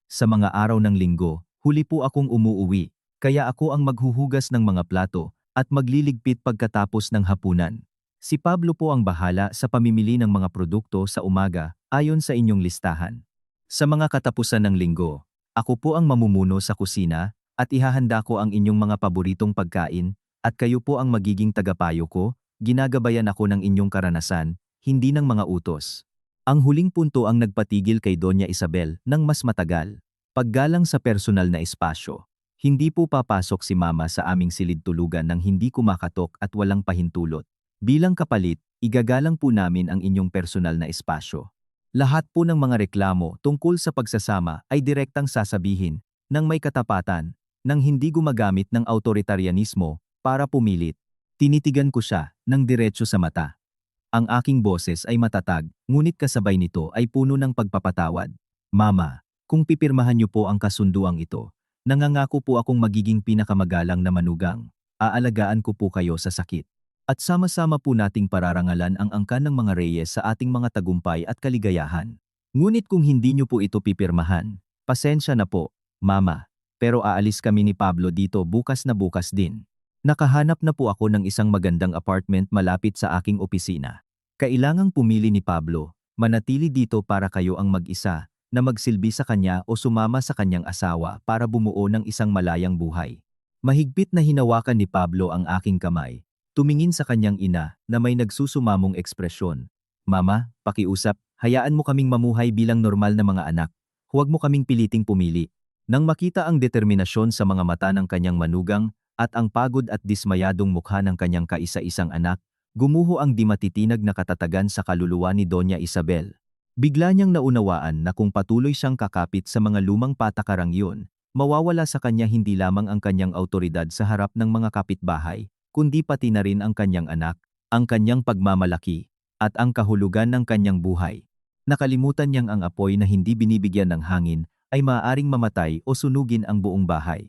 [SPEAKER 1] Sa mga araw ng linggo, huli po akong umuuwi, kaya ako ang maghuhugas ng mga plato at magliligpit pagkatapos ng hapunan. Si Pablo po ang bahala sa pamimili ng mga produkto sa umaga ayon sa inyong listahan. Sa mga katapusan ng linggo, ako po ang mamumuno sa kusina, at ihahanda ko ang inyong mga paboritong pagkain, at kayo po ang magiging tagapayo ko, ginagabayan ako ng inyong karanasan, hindi ng mga utos. Ang huling punto ang nagpatigil kay Doña Isabel ng mas matagal. Paggalang sa personal na espasyo. Hindi po papasok si Mama sa aming silid tulugan nang hindi kumakatok at walang pahintulot. Bilang kapalit, igagalang po namin ang inyong personal na espasyo. Lahat po ng mga reklamo tungkol sa pagsasama ay direktang sasabihin, nang may katapatan, nang hindi gumagamit ng autoritarianismo para pumilit. Tinitigan ko siya ng diretso sa mata. Ang aking boses ay matatag, ngunit kasabay nito ay puno ng pagpapatawad. Mama, kung pipirmahan niyo po ang kasunduang ito, nangangako po akong magiging pinakamagalang na manugang. Aalagaan ko po kayo sa sakit. At sama-sama po nating pararangalan ang angkan ng mga reyes sa ating mga tagumpay at kaligayahan. Ngunit kung hindi niyo po ito pipirmahan, pasensya na po, Mama. Pero aalis kami ni Pablo dito bukas na bukas din. Nakahanap na po ako ng isang magandang apartment malapit sa aking opisina. Kailangang pumili ni Pablo, manatili dito para kayo ang mag-isa, na magsilbi sa kanya o sumama sa kanyang asawa para bumuo ng isang malayang buhay. Mahigpit na hinawakan ni Pablo ang aking kamay. Tumingin sa kanyang ina na may nagsusumamong ekspresyon. Mama, pakiusap, hayaan mo kaming mamuhay bilang normal na mga anak. Huwag mo kaming piliting pumili. Nang makita ang determinasyon sa mga mata ng kanyang manugang at ang pagod at dismayadong mukha ng kanyang kaisa-isang anak, gumuho ang di matitinag na katatagan sa kaluluwa ni Doña Isabel. Bigla niyang naunawaan na kung patuloy siyang kakapit sa mga lumang patakarang iyon, mawawala sa kanya hindi lamang ang kanyang autoridad sa harap ng mga kapitbahay, kundi pati na rin ang kanyang anak, ang kanyang pagmamalaki, at ang kahulugan ng kanyang buhay. Nakalimutan niyang ang apoy na hindi binibigyan ng hangin ay maaaring mamatay o sunugin ang buong bahay.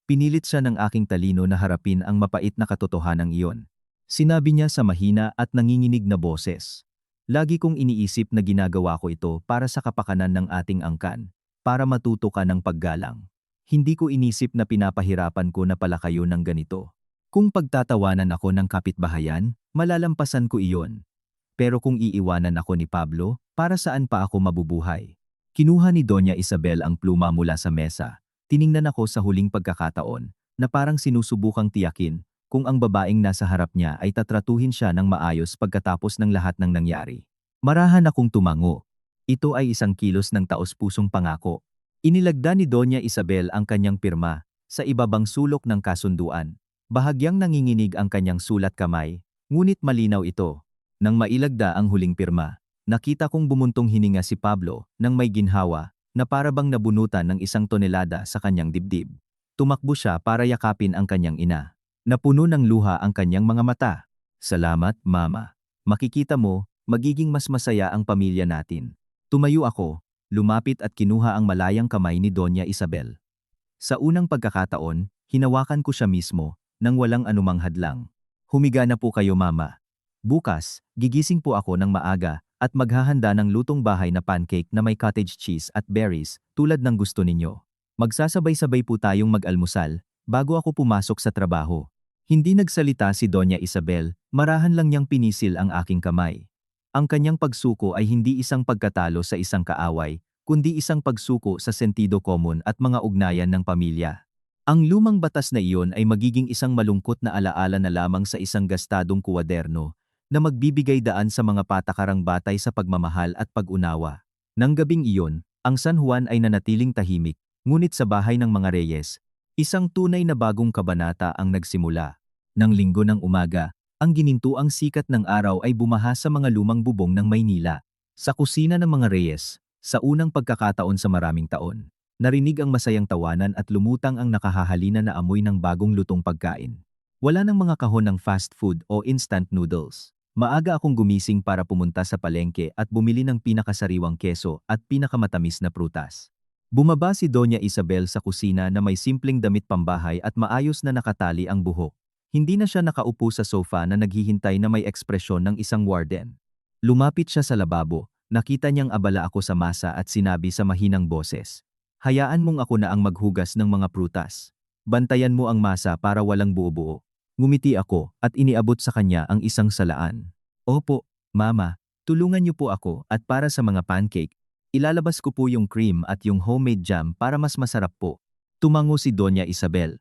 [SPEAKER 1] Pinilit siya ng aking talino na harapin ang mapait na katotohanang iyon. Sinabi niya sa mahina at nanginginig na boses. Lagi kong iniisip na ginagawa ko ito para sa kapakanan ng ating angkan, para matuto ka ng paggalang. Hindi ko inisip na pinapahirapan ko na pala kayo ng ganito. Kung pagtatawanan ako ng kapitbahayan, malalampasan ko iyon. Pero kung iiwanan ako ni Pablo, para saan pa ako mabubuhay? Kinuha ni Doña Isabel ang pluma mula sa mesa. Tiningnan ako sa huling pagkakataon, na parang sinusubukang tiyakin kung ang babaeng nasa harap niya ay tatratuhin siya ng maayos pagkatapos ng lahat ng nangyari. Marahan akong tumango. Ito ay isang kilos ng taos-pusong pangako. Inilagda ni Doña Isabel ang kanyang pirma sa ibabang sulok ng kasunduan. Bahagyang nanginginig ang kanyang sulat kamay, ngunit malinaw ito. Nang mailagda ang huling pirma, nakita kong bumuntong hininga si Pablo nang may ginhawa na parabang nabunutan ng 1 tonelada sa kanyang dibdib. Tumakbo siya para yakapin ang kanyang ina. Napuno ng luha ang kanyang mga mata. Salamat, Mama. Makikita mo, magiging mas masaya ang pamilya natin. Tumayo ako, lumapit at kinuha ang malayang kamay ni Doña Isabel. Sa unang pagkakataon, hinawakan ko siya mismo, nang walang anumang hadlang. Humiga na po kayo, Mama. Bukas, gigising po ako ng maaga at maghahanda ng lutong bahay na pancake na may cottage cheese at berries tulad ng gusto ninyo. Magsasabay-sabay po tayong mag-almusal bago ako pumasok sa trabaho. Hindi nagsalita si Doña Isabel, marahan lang niyang pinisil ang aking kamay. Ang kanyang pagsuko ay hindi isang pagkatalo sa isang kaaway, kundi isang pagsuko sa sentido komon at mga ugnayan ng pamilya. Ang lumang batas na iyon ay magiging isang malungkot na alaala na lamang sa isang gastadong kuwaderno na magbibigay daan sa mga patakarang batay sa pagmamahal at pag-unawa. Nang gabing iyon, ang San Juan ay nanatiling tahimik, ngunit sa bahay ng mga reyes, isang tunay na bagong kabanata ang nagsimula. Nang linggo ng umaga, ang ginintuang sikat ng araw ay bumaha sa mga lumang bubong ng Maynila. Sa kusina ng mga reyes, sa unang pagkakataon sa maraming taon, narinig ang masayang tawanan at lumutang ang nakahahalina na amoy ng bagong lutong pagkain. Wala ng mga kahon ng fast food o instant noodles. Maaga akong gumising para pumunta sa palengke at bumili ng pinakasariwang keso at pinakamatamis na prutas. Bumaba si Doña Isabel sa kusina na may simpleng damit pambahay at maayos na nakatali ang buhok. Hindi na siya nakaupo sa sofa na naghihintay na may ekspresyon ng isang warden. Lumapit siya sa lababo, nakita niyang abala ako sa masa at sinabi sa mahinang boses, "Hayaan mong ako na ang maghugas ng mga prutas. Bantayan mo ang masa para walang buo-buo." Ngumiti ako at iniabot sa kanya ang isang salaan. "Opo, Mama, tulungan niyo po ako at para sa mga pancake, ilalabas ko po yung cream at yung homemade jam para mas masarap po." Tumango si Doña Isabel.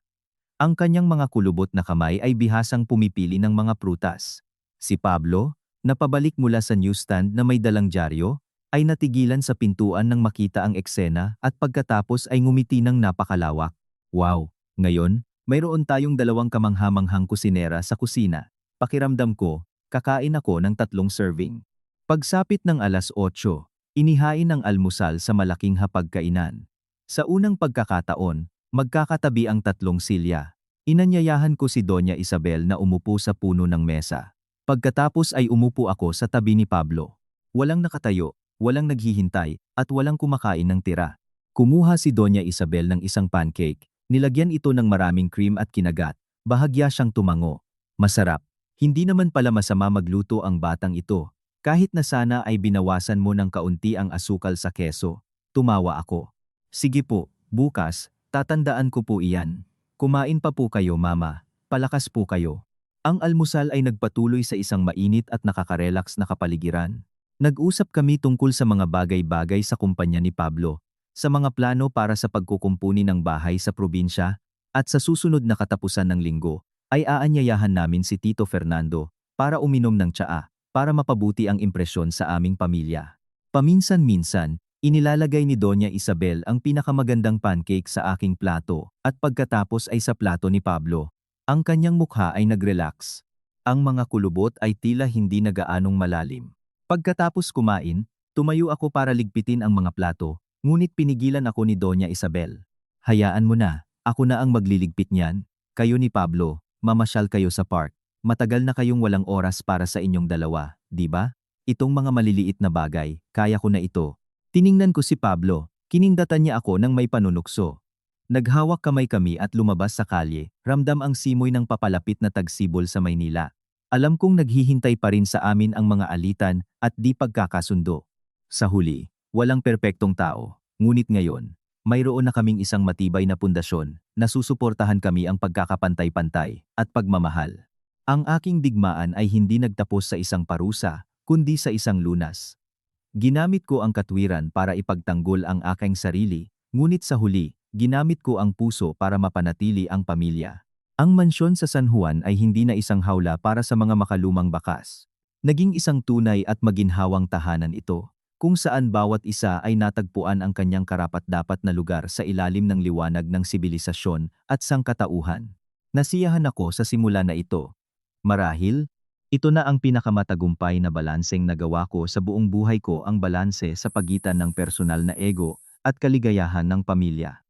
[SPEAKER 1] Ang kanyang mga kulubot na kamay ay bihasang pumipili ng mga prutas. Si Pablo, na pabalik mula sa newsstand na may dalang dyaryo, ay natigilan sa pintuan nang makita ang eksena at pagkatapos ay ngumiti ng napakalawak. "Wow, ngayon, mayroon tayong 2 kamanghamanghang kusinera sa kusina." Pakiramdam ko, kakain ako ng 3 serving. Pagsapit ng 8:00, inihain ang almusal sa malaking hapagkainan. Sa unang pagkakataon, magkakatabi ang 3 silya. Inanyayahan ko si Doña Isabel na umupo sa puno ng mesa. Pagkatapos ay umupo ako sa tabi ni Pablo. Walang nakatayo, walang naghihintay, at walang kumakain ng tira. Kumuha si Doña Isabel ng isang pancake. Nilagyan ito ng maraming cream at kinagat. Bahagya siyang tumango. "Masarap. Hindi naman pala masama magluto ang batang ito, kahit na sana ay binawasan mo ng kaunti ang asukal sa keso. Tumawa ako. Sige po, bukas, tatandaan ko po iyan. Kumain pa po kayo mama, palakas po kayo. Ang almusal ay nagpatuloy sa isang mainit at nakaka-relax na kapaligiran. Nag-usap kami tungkol sa mga bagay-bagay sa kumpanya ni Pablo, sa mga plano para sa pagkukumpuni ng bahay sa probinsya, at sa susunod na katapusan ng linggo, ay aanyayahan namin si Tito Fernando para uminom ng tsaa, para mapabuti ang impresyon sa aming pamilya. Paminsan-minsan, inilalagay ni Doña Isabel ang pinakamagandang pancake sa aking plato at pagkatapos ay sa plato ni Pablo. Ang kanyang mukha ay nag-relax. Ang mga kulubot ay tila hindi na gaanong malalim. Pagkatapos kumain, tumayo ako para ligpitin ang mga plato, ngunit pinigilan ako ni Doña Isabel. Hayaan mo na, ako na ang magliligpit niyan. Kayo ni Pablo, mamasyal kayo sa park. Matagal na kayong walang oras para sa inyong dalawa, di ba? Itong mga maliliit na bagay, kaya ko na ito. Tiningnan ko si Pablo, kinindatan niya ako ng may panunukso. Naghawak kamay kami at lumabas sa kalye, ramdam ang simoy ng papalapit na tagsibol sa Maynila. Alam kong naghihintay pa rin sa amin ang mga alitan at di pagkakasundo. Sa huli, walang perpektong tao, ngunit ngayon, mayroon na kaming isang matibay na pundasyon na susuportahan kami ang pagkakapantay-pantay at pagmamahal. Ang aking digmaan ay hindi nagtapos sa isang parusa, kundi sa isang lunas. Ginamit ko ang katwiran para ipagtanggol ang aking sarili, ngunit sa huli, ginamit ko ang puso para mapanatili ang pamilya. Ang mansyon sa San Juan ay hindi na isang hawla para sa mga makalumang bakas. Naging isang tunay at maginhawang tahanan ito, kung saan bawat isa ay natagpuan ang kanyang karapat-dapat na lugar sa ilalim ng liwanag ng sibilisasyon at sangkatauhan. Nasiyahan ako sa simula na ito. Marahil, ito na ang pinakamatagumpay na balanseng nagawa ko sa buong buhay ko, ang balanse sa pagitan ng personal na ego at kaligayahan ng pamilya.